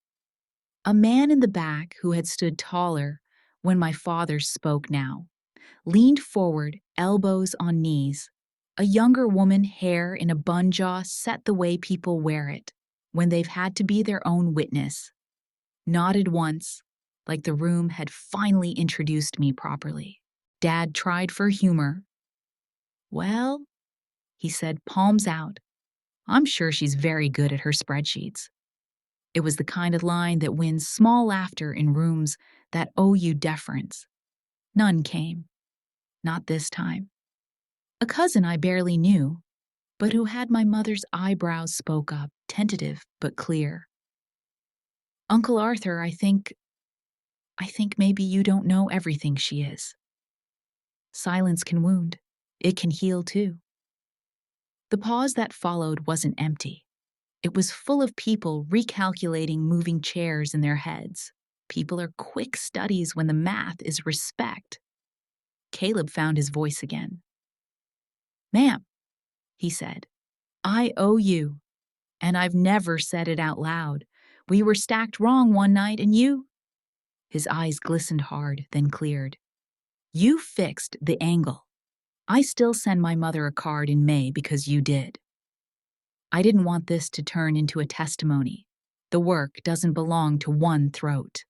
S1: A man in the back, who had stood taller when my father spoke now, leaned forward, elbows on knees. A younger woman, hair in a bun jaw set the way people wear it when they've had to be their own witness, nodded once, like the room had finally introduced me properly. Dad tried for humor. "Well," he said, palms out, "I'm sure she's very good at her spreadsheets." It was the kind of line that wins small laughter in rooms that owe you deference. None came. Not this time. A cousin I barely knew, but who had my mother's eyebrows, spoke up, tentative but clear. "Uncle Arthur, I think maybe you don't know everything she is." Silence can wound. It can heal too. The pause that followed wasn't empty. It was full of people recalculating moving chairs in their heads. People are quick studies when the math is respect. Caleb found his voice again. "Ma'am," he said, "I owe you, and I've never said it out loud. We were stacked wrong one night and you—" His eyes glistened hard, then cleared. "You fixed the angle. I still send my mother a card in May because you did." I didn't want this to turn into a testimony. The work doesn't belong to one throat.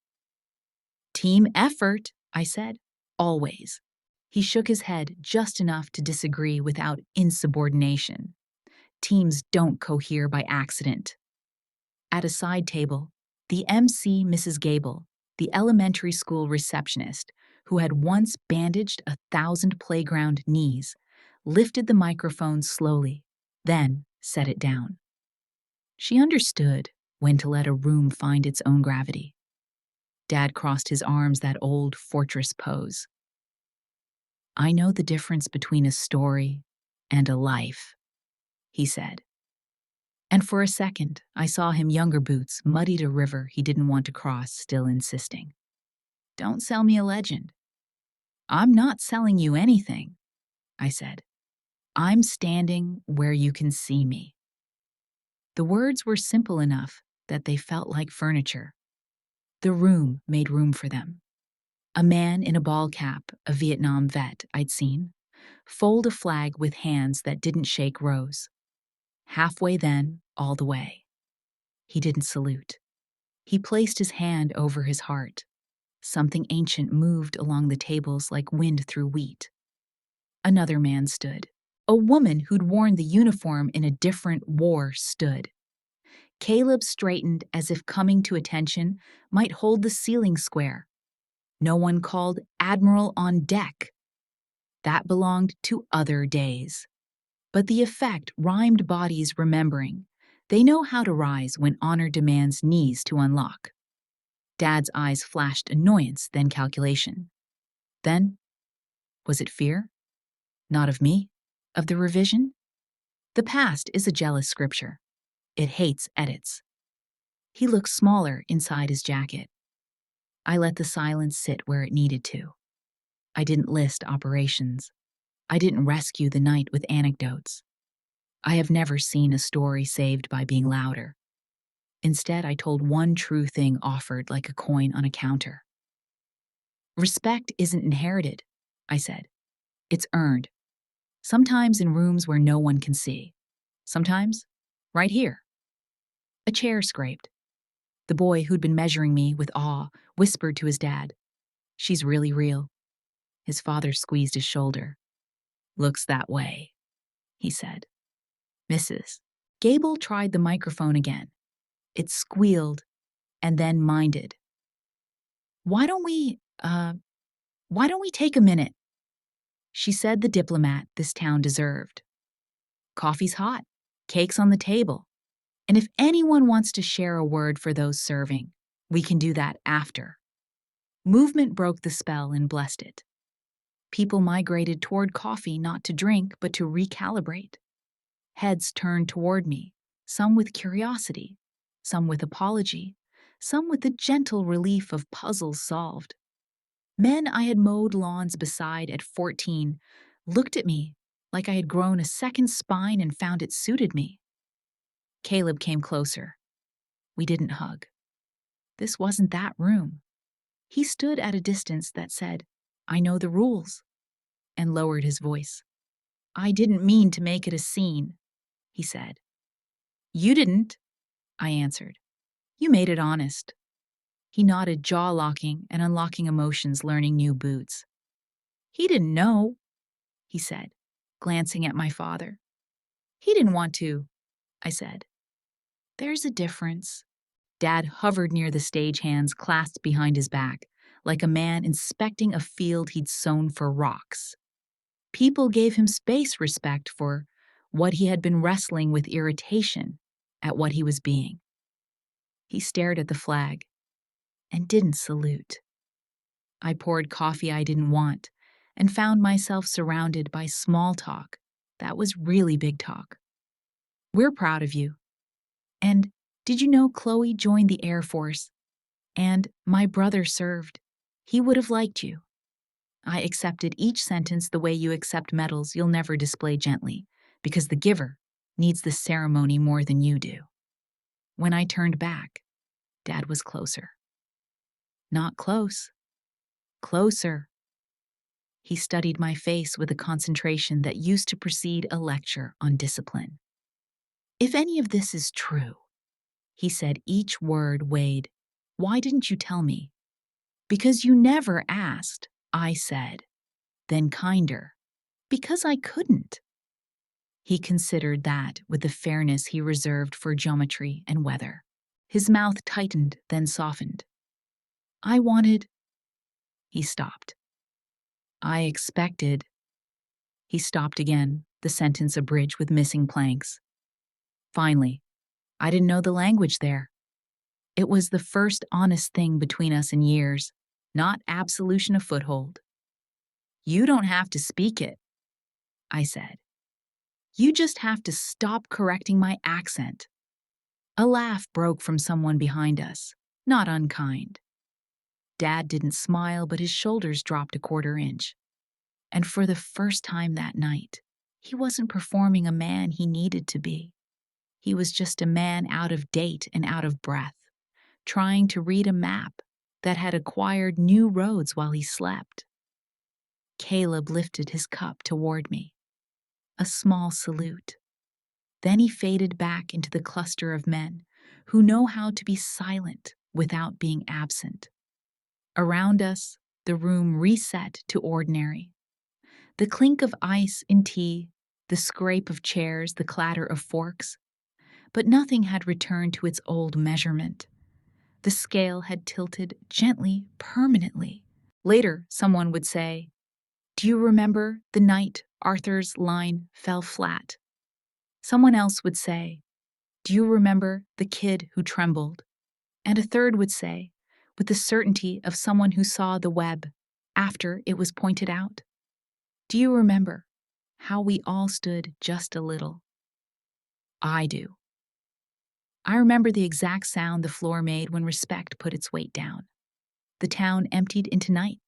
S1: "Team effort," I said. "Always." He shook his head just enough to disagree without insubordination. Teams don't cohere by accident. At a side table, the MC, Mrs. Gable, the elementary school receptionist, who had once bandaged 1,000 playground knees, lifted the microphone slowly, then set it down. She understood when to let a room find its own gravity. Dad crossed his arms, that old fortress pose. "I know the difference between a story and a life," he said. And for a second, I saw him, younger boots, muddied a river he didn't want to cross, still insisting. "Don't sell me a legend." "I'm not selling you anything," I said. "I'm standing where you can see me." The words were simple enough that they felt like furniture. The room made room for them. A man in a ball cap, a Vietnam vet I'd seen, fold a flag with hands that didn't shake, rose. Halfway, then all the way. He didn't salute. He placed his hand over his heart. Something ancient moved along the tables like wind through wheat. Another man stood. A woman who'd worn the uniform in a different war stood. Caleb straightened as if coming to attention might hold the ceiling square. No one called Admiral on deck. That belonged to other days. But the effect rhymed bodies remembering. They know how to rise when honor demands knees to unlock. Dad's eyes flashed annoyance, then calculation. Then, was it fear? Not of me? Of the revision? The past is a jealous scripture. It hates edits. He looked smaller inside his jacket. I let the silence sit where it needed to. I didn't list operations. I didn't rescue the night with anecdotes. I have never seen a story saved by being louder. Instead, I told one true thing offered like a coin on a counter. Respect isn't inherited, I said. It's earned. Sometimes in rooms where no one can see. Sometimes, right here. A chair scraped. The boy who'd been measuring me with awe whispered to his dad, "She's really real." His father squeezed his shoulder. "Looks that way," he said. "Mrs." Gable tried the microphone again. It squealed and then minded. Why don't we take a minute?" She said the diplomat this town deserved. "Coffee's hot, cake's on the table, and if anyone wants to share a word for those serving, we can do that after." Movement broke the spell and blessed it. People migrated toward coffee not to drink, but to recalibrate. Heads turned toward me, some with curiosity, some with apology, some with the gentle relief of puzzles solved. Men I had mowed lawns beside at 14 looked at me like I had grown a second spine and found it suited me. Caleb came closer. We didn't hug. This wasn't that room. He stood at a distance that said, "I know the rules," and lowered his voice. "I didn't mean to make it a scene," he said. "You didn't," I answered. "You made it honest." He nodded, jaw-locking and unlocking emotions, learning new boots. "He didn't know," he said, glancing at my father. "He didn't want to," I said. "There's a difference." Dad hovered near the stage hands clasped behind his back, like a man inspecting a field he'd sown for rocks. People gave him space respect for what he had been wrestling with irritation at what he was being. He stared at the flag and didn't salute. I poured coffee I didn't want and found myself surrounded by small talk that was really big talk. "We're proud of you. And did you know Chloe joined the Air Force? And my brother served. He would have liked you." I accepted each sentence the way you accept medals you'll never display gently, because the giver needs the ceremony more than you do. When I turned back, Dad was closer. Not close. Closer. He studied my face with a concentration that used to precede a lecture on discipline. "If any of this is true," he said, each word weighed, "why didn't you tell me?" "Because you never asked," I said. Then kinder, "Because I couldn't." He considered that with the fairness he reserved for geometry and weather. His mouth tightened, then softened. "I wanted—" He stopped. "I expected—" He stopped again, the sentence abridged with missing planks. "Finally, I didn't know the language there. It was the first honest thing between us in years, not absolution of foothold." "You don't have to speak it," I said. "You just have to stop correcting my accent." A laugh broke from someone behind us, not unkind. Dad didn't smile, but his shoulders dropped a quarter inch. And for the first time that night, he wasn't performing a man he needed to be. He was just a man out of date and out of breath, trying to read a map that had acquired new roads while he slept. Caleb lifted his cup toward me. A small salute. Then he faded back into the cluster of men who know how to be silent without being absent. Around us, the room reset to ordinary. The clink of ice in tea, the scrape of chairs, the clatter of forks. But nothing had returned to its old measurement. The scale had tilted gently, permanently. Later, someone would say, "Do you remember the night Arthur's line fell flat?" Someone else would say, "Do you remember the kid who trembled?" And a third would say, with the certainty of someone who saw the web after it was pointed out, "Do you remember how we all stood just a little?" I do. I remember the exact sound the floor made when respect put its weight down. The town emptied into night,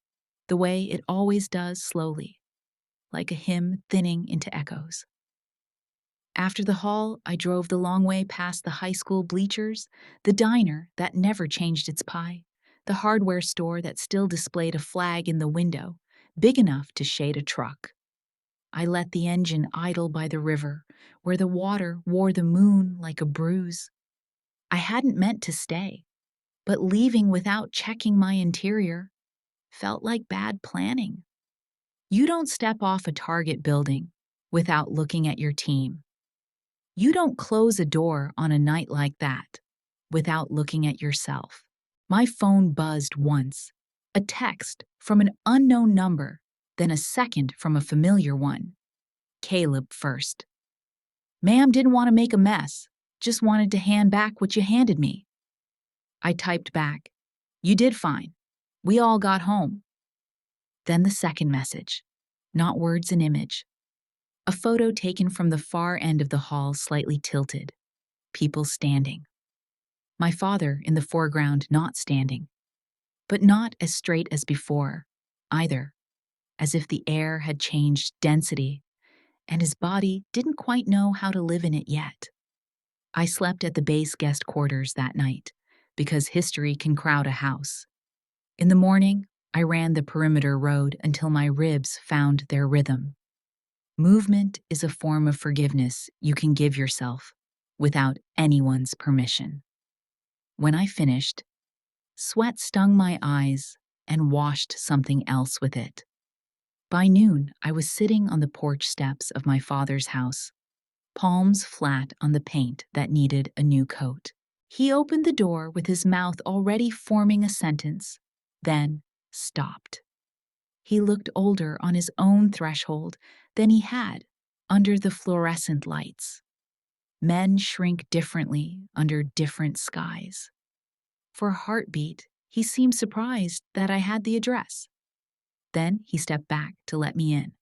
S1: the way it always does slowly, like a hymn thinning into echoes. After the hall, I drove the long way past the high school bleachers, the diner that never changed its pie, the hardware store that still displayed a flag in the window, big enough to shade a truck. I let the engine idle by the river, where the water wore the moon like a bruise. I hadn't meant to stay, but leaving without checking my interior felt like bad planning. You don't step off a Target building without looking at your team. You don't close a door on a night like that without looking at yourself. My phone buzzed once, a text from an unknown number, then a second from a familiar one. Caleb first. "Ma'am, didn't want to make a mess, just wanted to hand back what you handed me." I typed back, "You did fine. We all got home." Then the second message, not words, an image. A photo taken from the far end of the hall, slightly tilted. People standing. My father in the foreground, not standing. But not as straight as before, either, as if the air had changed density, and his body didn't quite know how to live in it yet. I slept at the base guest quarters that night, because history can crowd a house. In the morning, I ran the perimeter road until my ribs found their rhythm. Movement is a form of forgiveness you can give yourself without anyone's permission. When I finished, sweat stung my eyes and washed something else with it. By noon, I was sitting on the porch steps of my father's house, palms flat on the paint that needed a new coat. He opened the door with his mouth already forming a sentence, then stopped. He looked older on his own threshold than he had under the fluorescent lights. Men shrink differently under different skies. For a heartbeat, he seemed surprised that I had the address. Then he stepped back to let me in.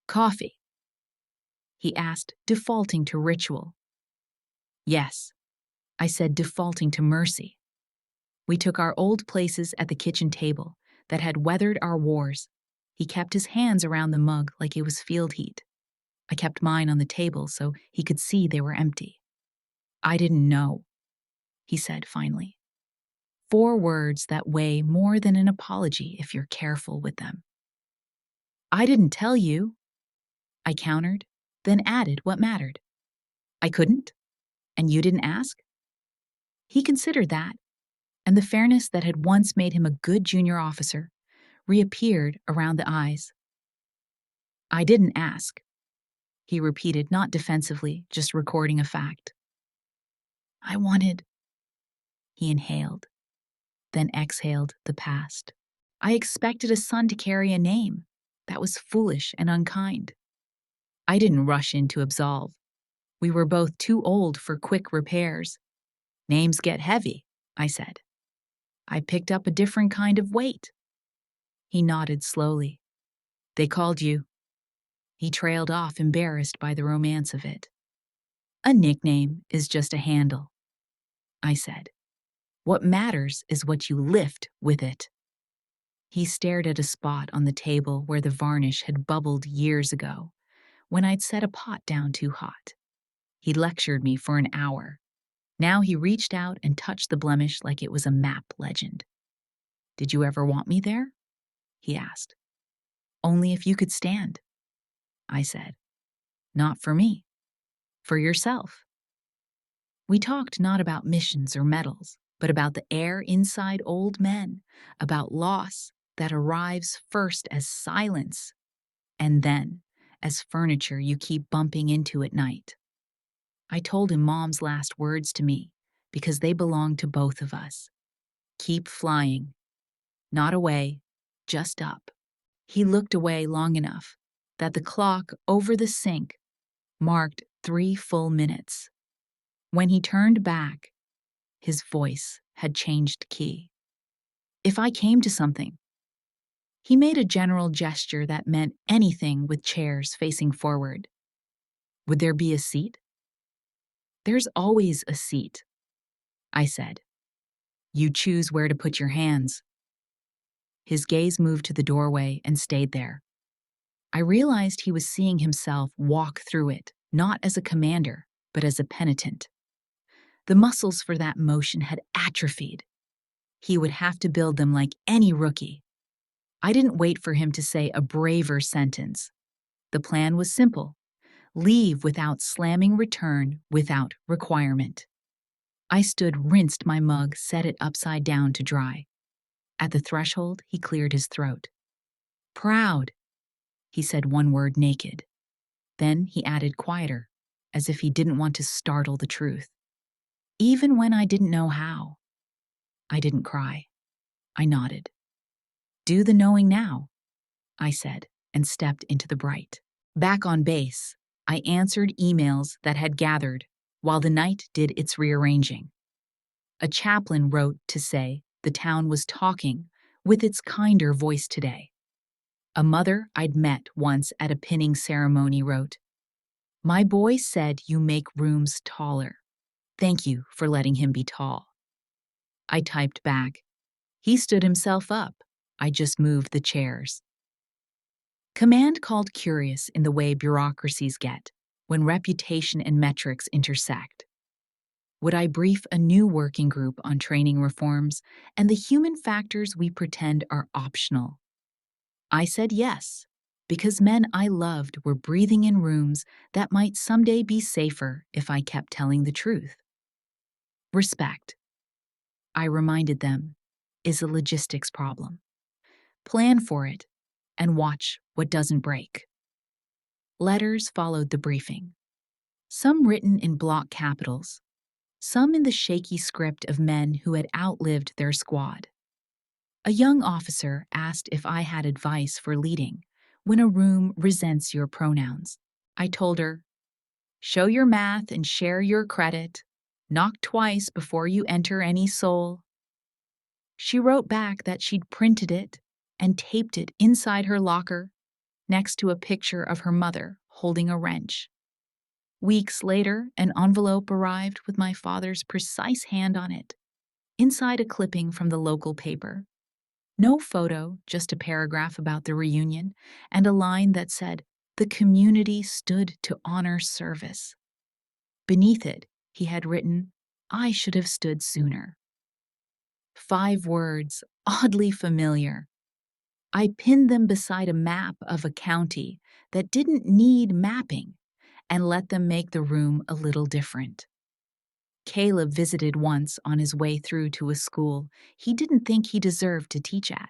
S1: "Coffee?" he asked, defaulting to ritual. "Yes," I said, defaulting to mercy. We took our old places at the kitchen table that had weathered our wars. He kept his hands around the mug like it was field heat. I kept mine on the table so he could see they were empty. "I didn't know," he said finally. 4 words that weigh more than an apology if you're careful with them. "I didn't tell you," I countered, then added what mattered. "I couldn't? And you didn't ask?" He considered that, and the fairness that had once made him a good junior officer reappeared around the eyes. "I didn't ask," he repeated, not defensively, just recording a fact. "I wanted," he inhaled, then exhaled the past. "I expected a son to carry a name. That was foolish and unkind. I didn't rush in to absolve. We were both too old for quick repairs. Names get heavy," I said. "I picked up a different kind of weight." He nodded slowly. "They called you." He trailed off, embarrassed by the romance of it. "A nickname is just a handle," I said. "What matters is what you lift with it." He stared at a spot on the table where the varnish had bubbled years ago, when I'd set a pot down too hot. He lectured me for an hour. Now he reached out and touched the blemish like it was a map legend. "Did you ever want me there?" he asked. "Only if you could stand," I said. "Not for me. For yourself." We talked not about missions or medals, but about the air inside old men, about loss that arrives first as silence, and then as furniture you keep bumping into at night. I told him Mom's last words to me because they belong to both of us. Keep flying. Not away, just up. He looked away long enough that the clock over the sink marked 3 full minutes. When he turned back, his voice had changed key. If I came to something, he made a general gesture that meant anything with chairs facing forward. Would there be a seat? There's always a seat, I said. You choose where to put your hands. His gaze moved to the doorway and stayed there. I realized he was seeing himself walk through it, not as a commander, but as a penitent. The muscles for that motion had atrophied. He would have to build them like any rookie. I didn't wait for him to say a braver sentence. The plan was simple. Leave without slamming return without requirement. I stood, rinsed my mug, set it upside down to dry. At the threshold, he cleared his throat. Proud, he said one word naked. Then he added quieter, as if he didn't want to startle the truth. Even when I didn't know how. I didn't cry. I nodded. Do the knowing now, I said, and stepped into the bright. Back on base, I answered emails that had gathered while the night did its rearranging. A chaplain wrote to say the town was talking with its kinder voice today. A mother I'd met once at a pinning ceremony wrote, My boy said you make rooms taller. Thank you for letting him be tall. I typed back, He stood himself up. I just moved the chairs. Command called curious in the way bureaucracies get when reputation and metrics intersect. Would I brief a new working group on training reforms and the human factors we pretend are optional? I said yes, because men I loved were breathing in rooms that might someday be safer if I kept telling the truth. Respect, I reminded them, is a logistics problem. Plan for it and watch what doesn't break. Letters followed the briefing, some written in block capitals, some in the shaky script of men who had outlived their squad. A young officer asked if I had advice for leading when a room resents your pronouns. I told her, show your math and share your credit. Knock twice before you enter any soul. She wrote back that she'd printed it and taped it inside her locker next to a picture of her mother holding a wrench. Weeks later, an envelope arrived with my father's precise hand on it, inside a clipping from the local paper. No photo, just a paragraph about the reunion and a line that said, the community stood to honor service. Beneath it, he had written, I should have stood sooner. 5 words, oddly familiar. I pinned them beside a map of a county that didn't need mapping and let them make the room a little different. Caleb visited once on his way through to a school he didn't think he deserved to teach at.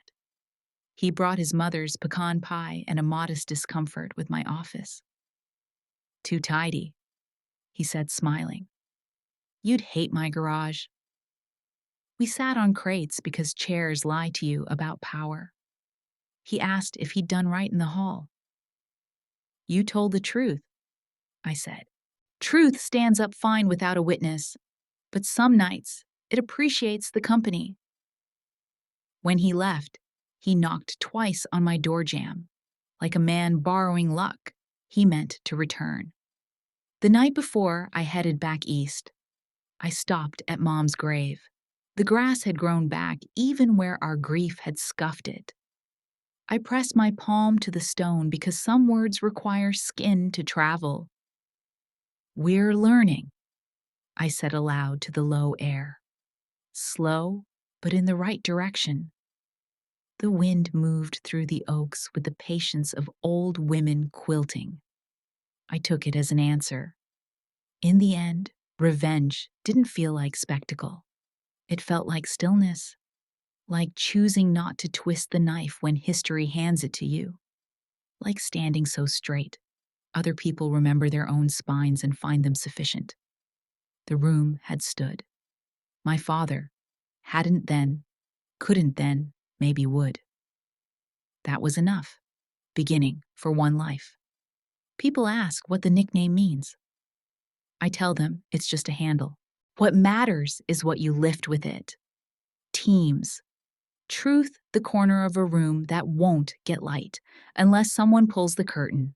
S1: He brought his mother's pecan pie and a modest discomfort with my office. Too tidy, he said, smiling. You'd hate my garage. We sat on crates because chairs lie to you about power. He asked if he'd done right in the hall. You told the truth, I said. Truth stands up fine without a witness, but some nights it appreciates the company. When he left, he knocked twice on my door jamb. Like a man borrowing luck, he meant to return. The night before I headed back east, I stopped at Mom's grave. The grass had grown back even where our grief had scuffed it. I pressed my palm to the stone because some words require skin to travel. We're learning, I said aloud to the low air. Slow, but in the right direction. The wind moved through the oaks with the patience of old women quilting. I took it as an answer. In the end, revenge didn't feel like spectacle. It felt like stillness, like choosing not to twist the knife when history hands it to you. like standing so straight. Other people remember their own spines and find them sufficient. The room had stood. My father hadn't then, couldn't then, maybe would. That was enough. Beginning for one life. People ask what the nickname means. I tell them it's just a handle. What matters is what you lift with it. Teams. Truth, the corner of a room that won't get light unless someone pulls the curtain.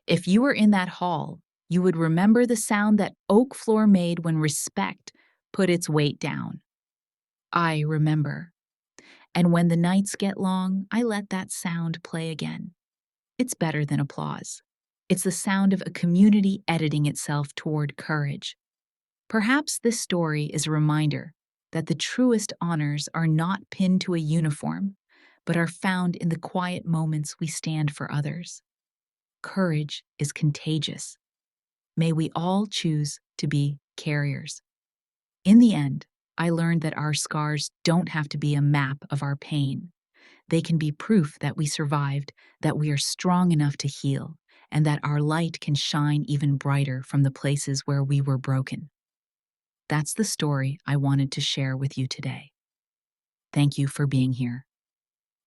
S1: If you were in that hall, you would remember the sound that oak floor made when respect put its weight down. I remember. And when the nights get long, I let that sound play again. It's better than applause. It's the sound of a community editing itself toward courage. Perhaps this story is a reminder that the truest honors are not pinned to a uniform, but are found in the quiet moments we stand for others. Courage is contagious. May we all choose to be carriers. In the end, I learned that our scars don't have to be a map of our pain. They can be proof that we survived, that we are strong enough to heal, and that our light can shine even brighter from the places where we were broken. That's the story I wanted to share with you today. Thank you for being here.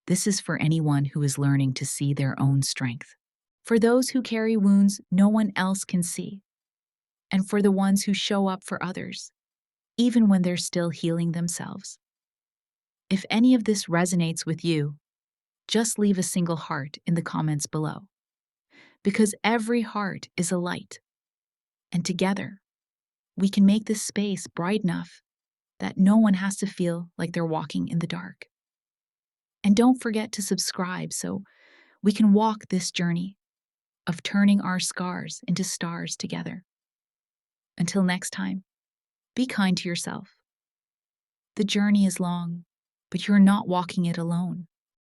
S1: This is for anyone who is learning to see their own strength, for those who carry wounds no one else can see, and for the ones who show up for others, even when they're still healing themselves. If any of this resonates with you, just leave a single heart in the comments below, because every heart is a light, and together, we can make this space bright enough that no one has to feel like they're walking in the dark. And don't forget to subscribe so we can walk this journey of turning our scars into stars together. Until next time, be kind to yourself. The journey is long, but you're not walking it alone.